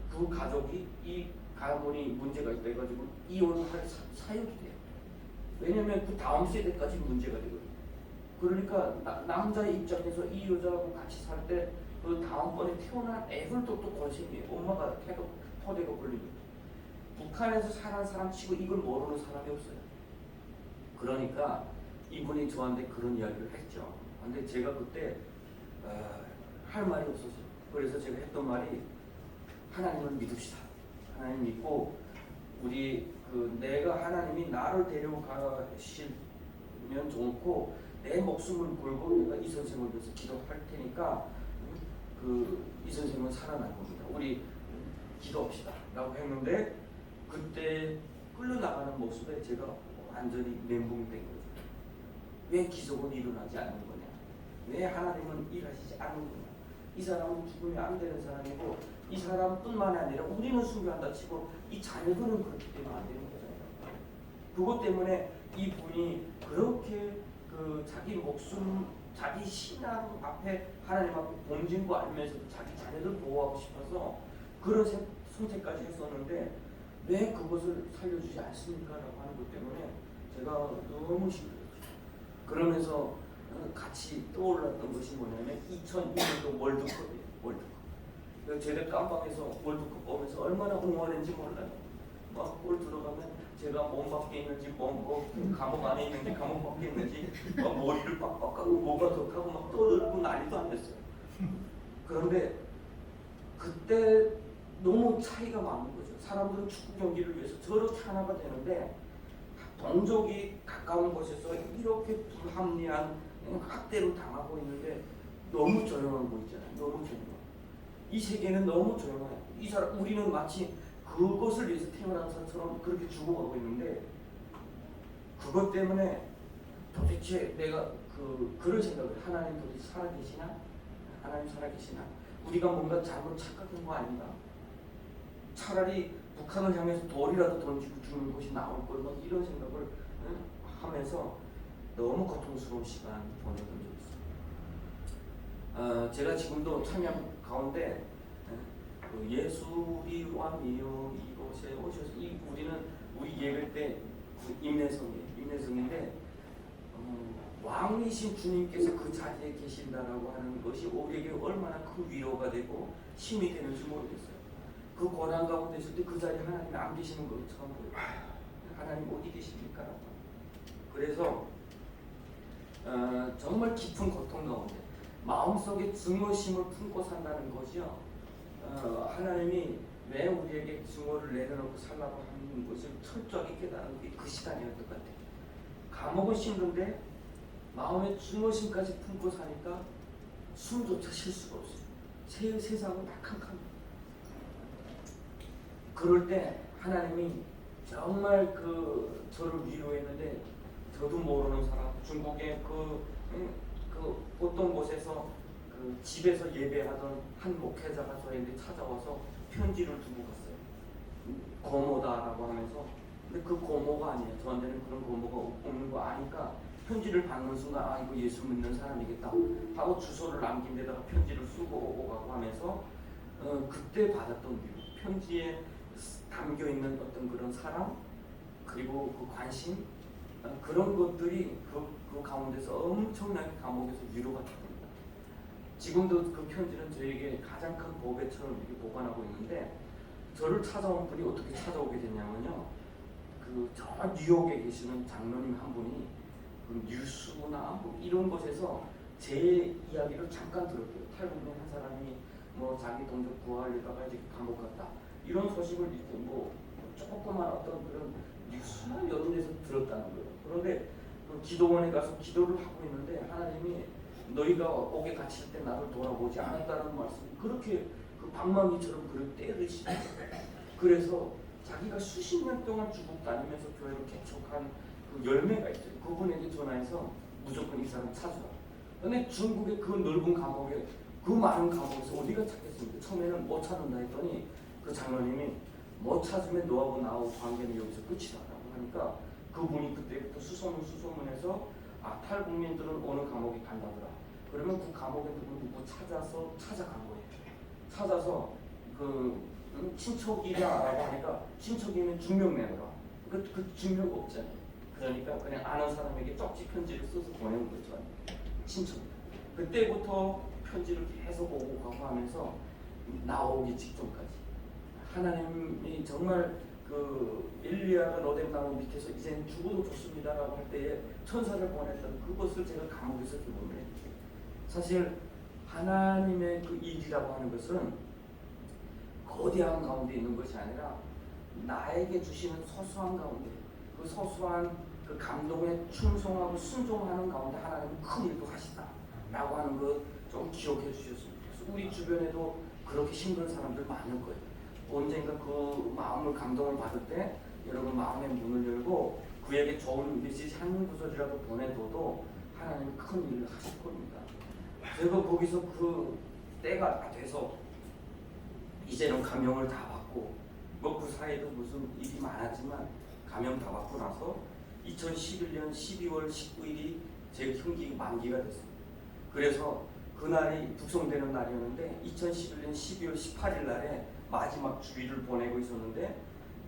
그 가족이 이 가문이 문제가 있다 해가지고 이혼할 사유도 돼요. 왜냐면 그 다음 세대까지 문제가 되거든요. 그러니까 남자의 입장에서 이 여자하고 같이 살 때 그 다음번에 태어난 애들도 또 권심이에요. 엄마가 토대가 걸리거든요. 북한에서 살아난 사람 치고 이걸 모르는 사람이 없어요. 그러니까 이분이 저한테 그런 이야기를 했죠. 근데 제가 그때 할 말이 없었어요. 그래서 제가 했던 말이 하나님을 믿읍시다. 하나님 믿고 우리 내가 하나님이 나를 데려가시면 좋고 내 목숨을 걸고 내가 이 선생을 위해서 기도할 테니까 이 선생은 살아날 겁니다. 우리 기도합시다. 라고 했는데 그때 끌려나가는 모습에 제가 완전히 멘붕된 거죠. 왜 기적은 일어나지 않는 거냐? 왜 하나님은 일하시지 않는 거냐? 이 사람은 죽으면 안 되는 사람이고 이 사람뿐만 아니라 우리는 순교한다 치고 이 자녀들은 그렇기 때문에 안 되는 거잖아요. 그것 때문에 이분이 그렇게 자기 목숨, 자기 신앙 앞에 하나님 앞에 범진 거 알면서도 자기 자녀들 보호하고 싶어서 그런 선택까지 했었는데 왜 그것을 살려주지 않습니까? 라고 하는 것 때문에 제가 너무 힘들었죠. 그러면서 같이 떠올랐던 것이 뭐냐면 2002년도 월드컵이에요. 월드컵. 제가 깜빡해서 월드컵 보면서 얼마나 응원했는지 몰라요. 막 골 들어가면 제가 몸 밖에 있는지 감옥 안에 있는지 감옥 밖에 있는지 막 머리를 빡빡하고 뭐가 더 타고 막 떠들고 난리도 안 됐어요. 그런데 그때 너무 차이가 많은 거죠. 사람들은 축구 경기를 위해서 저렇게 하나가 되는데 동족이 가까운 곳에서 이렇게 불합리한 학대를 당하고 있는데 너무 조용한 거 있잖아요. 너무 조용한. 이 세계는 너무 조용해요. 우리는 마치 그것을 위해서 태어난 사람처럼 그렇게 죽어가고 있는데 그것 때문에 도대체 내가 그런 생각을 하나님 도대체 살아계시나? 하나님 살아계시나? 우리가 뭔가 잘못 착각한 거 아닌가? 차라리 북한을 향해서 돌이라도 던지고 죽는 것이 나올 걸 막 이런 생각을 하면서 너무 고통스러운 시간 보내던 적이 있어요. 제가 지금도 찬양 가운데 예수의 왕이여 이곳에 오셔서 우리 예배 때 임내성인데 왕이신 주님께서 그 자리에 계신다라고 하는 것이 우리에게 얼마나 큰 위로가 되고 힘이 되는지 모르겠어요. 그 고난 가운데 있을 때 그 자리에 하나님이 안 계시는 걸 처음 보여요. 하나님 어디 계십니까? 그래서 정말 깊은 고통 가운데 마음속에 증오심을 품고 산다는 거죠. 하나님이 왜 우리에게 증오를 내려놓고 살라고 하는 것을 철저하게 깨달은 게 그 시간이었던 것 같아요. 감옥은 힘든데 마음에 증오심까지 품고 사니까 숨조차 쉴 수가 없어요. 세상은 낙한합니다. 그럴 때 하나님이 정말 저를 위로했는데, 저도 모르는 사람, 중국의 어떤 곳에서 집에서 예배하던 한 목회자가 저에게 찾아와서 편지를 두고 갔어요. 고모다라고 하면서. 근데 그 고모가 아니에요. 저한테는 그런 고모가 없는 거 아니까 편지를 받는 순간, 아, 이거 예수 믿는 사람이겠다 하고 주소를 남긴 데다가 편지를 쓰고 오고 가고 하면서 그때 받았던 위로, 편지에 담겨 있는 어떤 그런 사랑, 그리고 그 관심, 그런 것들이 그 가운데서 엄청나게 감옥에서 위로가 됩니다. 지금도 그 편지는 저에게 가장 큰 보배처럼 이렇게 보관하고 있는데, 저를 찾아온 분이 어떻게 찾아오게 됐냐면요, 저 뉴욕에 계시는 장로님 한 분이 뉴스나 뭐 이런 곳에서 제 이야기를 잠깐 들었대요. 탈북민 한 사람이 뭐 자기 동족 구하려다가 이제 감옥 갔다, 이런 소식을 이렇게 뭐 조그만 어떤 그런 뉴스나 이런 데서 들었다는 거예요. 그런데 기도원에 가서 기도를 하고 있는데 하나님이 너희가 옥에 갇힐 때 나를 돌아보지 않았다는 말씀이 그렇게 방망이처럼 그를 때리시죠. 그래서 자기가 수십 년 동안 중국 다니면서 교회를 개척한 열매가 있어요. 그분에게 전화해서 무조건 이 사람 찾으라. 근데 중국의 그 넓은 감옥에, 그 많은 감옥에서 어디가 찾겠습니까? 처음에는 못 찾는다 했더니 그 장로님이 못 찾으면 너하고 나하고 관계는 여기서 끝이다라고 하니까 그분이 그때부터 수소문해서 탈북민들은 어느 감옥에 간다더라. 그러면 그 감옥에 누구 찾아서 찾아간 거예요. 찾아서 친척이라고 하니까 친척이면 증명 내놓으라. 그 증명 없잖아요. 그러니까 그냥 아는 사람에게 쪽지 편지를 써서 보내는 거죠. 친척. 그때부터 편지를 계속 오고 가고 하면서 나오기 직전까지 하나님이 정말 엘리야가 로뎀나무 밑에서 이제는 죽어도 좋습니다라고 할 때에 천사를 보냈던 그것을 제가 감옥에서 경험을 했죠. 사실 하나님의 그 일이라고 하는 것은 거대한 가운데 있는 것이 아니라 나에게 주시는 소소한 가운데, 그 소소한 그 감동에 충성하고 순종하는 가운데 하나님은 큰 일도 하시다라고 하는 것 좀 기억해 주셨으면 좋겠어요. 우리 주변에도 그렇게 힘든 사람들 많을 거예요. 언젠가 그 마음을 감동을 받을 때 여러분 마음의 문을 열고 그에게 좋은 메시지 한 구절이라도 보내줘도 하나님은 큰 일을 하실 겁니다. 제가 거기서 그 때가 돼서 이제는 감명을 다 받고, 뭐 그 사이에도 무슨 일이 많았지만 감명 다 받고 나서 2011년 12월 19일이 제 형기 만기가 됐습니다. 그래서 그날이 북송되는 날이었는데 2011년 12월 18일 날에 마지막 주의를 보내고 있었는데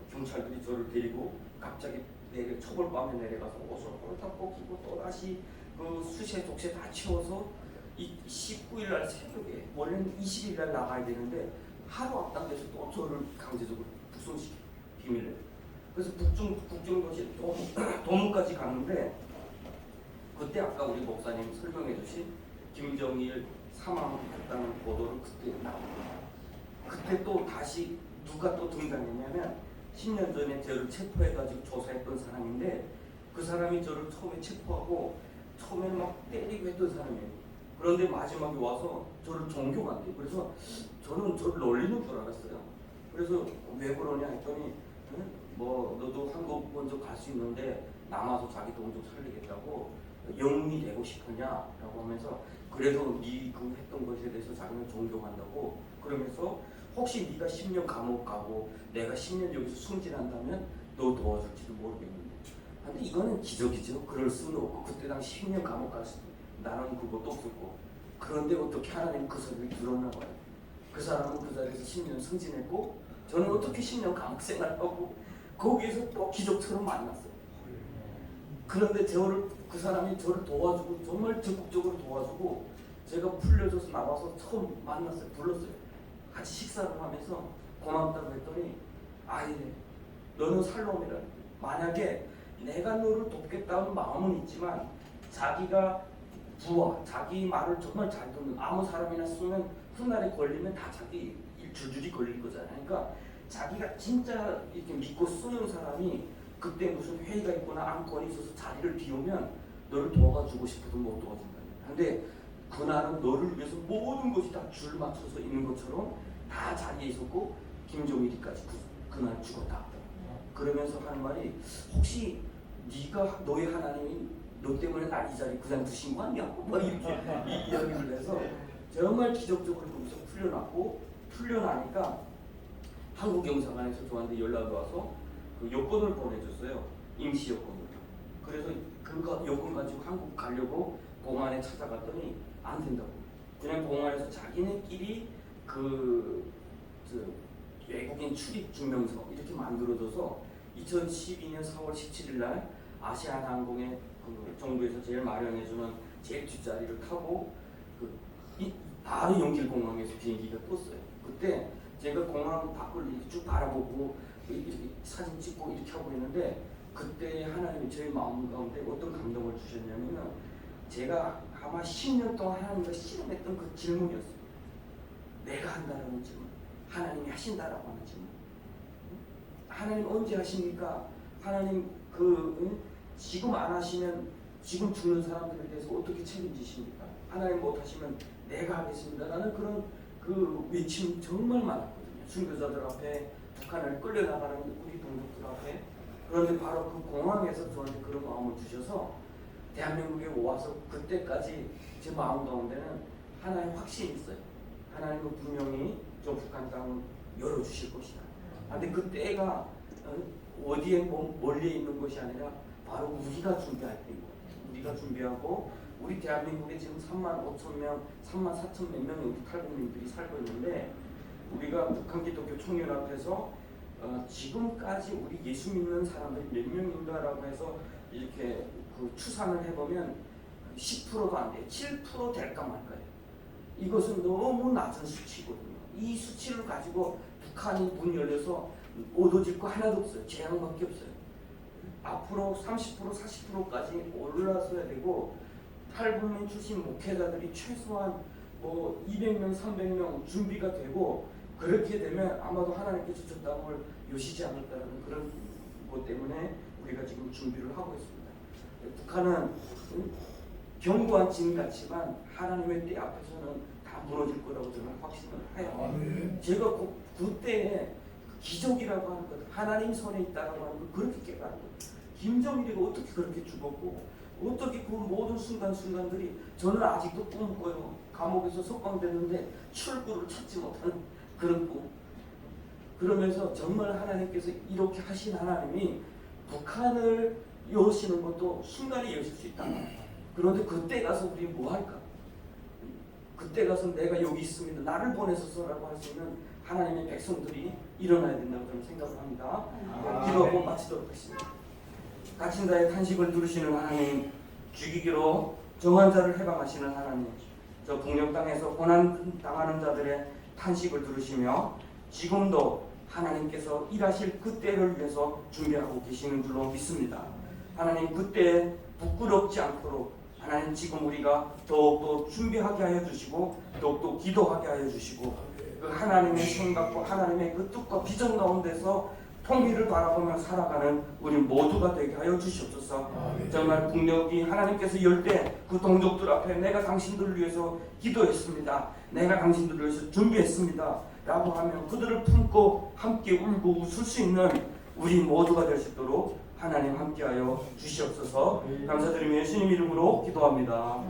경찰들이 저를 데리고 갑자기 초벌밤에 내려가서 옷을 홀딱 벗기고 또 다시 수세 독세 다 치워서 19일 날 새벽에, 원래는 20일 날 나가야 되는데 하루 앞당겨서 또 저를 강제적으로 북송시켜, 비밀로. 그래서 북중도시 도문까지 갔는데, 그때 아까 우리 목사님 설명해 주신 김정일 사망했다는 보도를 그때 나옵니다. 그때 또 다시 누가 또 등장했냐면 10년 전에 저를 체포해가지고 조사했던 사람인데, 그 사람이 저를 처음에 체포하고 처음에는 막 때리고 했던 사람이에요. 그런데 마지막에 와서 저를 종교한대요. 그래서 저는 저를 놀리는 줄 알았어요. 그래서 왜 그러냐 했더니 뭐 너도 한국 먼저 갈 수 있는데 남아서 자기 동족 살리겠다고 영웅이 되고 싶으냐라고 하면서, 그래서 네 그 했던 것에 대해서 자기는 존경한다고 그러면서 혹시 네가 10년 감옥 가고 내가 10년 여기서 승진한다면 너 도와줄지도 모르겠는데, 근데 이거는 기적이죠. 그럴 수는 없고 그때 당시 10년 감옥 갈 수도 나는 그것도 없었고, 그런데 어떻게 하나님 그 소리를 들었나 봐요. 그 사람은 그 자리에서 10년 승진했고 저는 어떻게 10년 감옥 생활하고 거기에서 또 기적처럼 만났어요. 그런데 그 사람이 저를 도와주고 정말 적극적으로 도와주고, 제가 풀려져서 나와서 처음 만났어요. 불렀어요. 같이 식사를 하면서 고맙다고 했더니 아니네, 너는 살롬이라. 만약에 내가 너를 돕겠다는 마음은 있지만 자기가 부하, 자기 말을 정말 잘 듣는 아무 사람이나 쓰면 훗날에 걸리면 다 자기 줄줄이 걸릴 거잖아요. 그러니까 자기가 진짜 이렇게 믿고 쓰는 사람이 그때 무슨 회의가 있거나 안건이 있어서 자리를 비우면 너를 도와주고 싶어도 못 도와준다. 근데 그날은 너를 위해서 모든 것이 다 줄 맞춰서 있는 것처럼 다 자리에 있었고 김종일이까지 그날 죽었다. 그러면서 하는 말이 혹시 네가 너의 하나님이 너 때문에 날 이 자리 그냥 두신 거 아니야? 뭐 이렇게 이야기를 해서 정말 기적적으로 거기서 풀려나니까 한국 영사관에서 저한테 연락이 와서 그 여권을 보내줬어요. 임시 여권을. 그래서 그 여권 가지고 한국 가려고 공안에 찾아갔더니 안 된다고. 그냥 공안에서 자기네끼리 외국인 출입 증명서 이렇게 만들어줘서 2012년 4월 17일 날 아시아나항공의 그 정부에서 제일 마련해주는 제일 뒷자리를 타고 바로 영길공항에서 비행기가 떴어요. 그때 제가 공항 밖을 이렇게 쭉 바라보고 이렇게 사진 찍고 이렇게 하고 있는데 그때 하나님이 저희 마음 가운데 어떤 감동을 주셨냐면 제가 아마 10년 동안 하나님과 실험했던 그 질문이었어요. 내가 한다라는 질문, 하나님이 하신다라고 하는 질문. 하나님 언제 하십니까? 하나님 지금 안 하시면 지금 죽는 사람들에 대해서 어떻게 책임지십니까? 하나님 못 하시면 내가 하겠습니다라는 그런 그 외침 정말 많았거든요. 순교자들 앞에, 북한을 끌려나가는 우리 동족들 앞에. 그런데 바로 그 공항에서 저한테 그런 마음을 주셔서 대한민국에 와서 그때까지 제 마음 가운데는 하나의 확신이 있어요. 하나님은 분명히 저 북한 땅을 열어주실 것이다. 근데 그 때가 어디에 멀리 있는 것이 아니라 바로 우리가 준비할 때인 거예요. 우리가 준비하고 우리 대한민국에 지금 3만 5천 명, 3만 4천 몇 명의 우리 탈북민들이 살고 있는데 우리가 북한 기독교 총연합에서 지금까지 우리 예수 믿는 사람들이 몇 명인가라고 해서 이렇게 그 추산을 해보면 10%도 안 돼요. 7% 될까 말까요. 이것은 너무 낮은 수치거든요. 이 수치를 가지고 북한이 문 열려서 얻어질 거 하나도 없어요. 재앙밖에 없어요. 앞으로 30% 40%까지 올라서야 되고 탈북민 출신 목회자들이 최소한 200명 300명 준비가 되고 그렇게 되면 아마도 하나님께서 저 땅을 여시지 않을까라는 그런 것 때문에 우리가 지금 준비를 하고 있습니다. 북한은 견고한 진 같지만 하나님의 때 앞에서는 다 무너질 거라고 저는 확신을 해요. 제가 그때에 기적이라고 하는 것, 하나님 손에 있다라고 하는 걸 그렇게 깨달은 거예요. 김정일이가 어떻게 그렇게 죽었고 어떻게 그 모든 순간순간들이 저는 아직도 꿈을 꿔요. 감옥에서 석방됐는데 출구를 찾지 못하는 그런 꿈. 그러면서 정말 하나님께서 이렇게 하신 하나님이 북한을 여시는 것도 순간에 여실 수 있다. 그런데 그때 가서 우리 뭐 할까? 그때 가서 내가 여기 있습니다. 나를 보내서 써라고 할 수 있는 하나님의 백성들이 일어나야 된다고 저는 생각을 합니다. 기도하고 마치도록 하겠습니다. 갇힌 자의 탄식을 들으시는 하나님, 죽이기로 정한 자를 해방하시는 하나님, 저 북녘 땅에서 고난 당하는 자들의 탄식을 들으시며 지금도 하나님께서 일하실 그때를 위해서 준비하고 계시는 줄로 믿습니다. 하나님, 그때에 부끄럽지 않도록 하나님 지금 우리가 더욱더 준비하게 하여 주시고 더욱더 기도하게 하여 주시고 그 하나님의 생각과 하나님의 그 뜻과 비전 가운데서 통일을 바라보며 살아가는 우리 모두가 되게 하여 주시옵소서. 정말 북녘이 하나님께서 열 때 그 동족들 앞에 내가 당신들을 위해서 기도했습니다. 내가 당신들을 위해서 준비했습니다. 라고 하면 그들을 품고 함께 울고 웃을 수 있는 우리 모두가 될 수 있도록 하나님 함께하여 주시옵소서. 감사드리며 예수님 이름으로 기도합니다.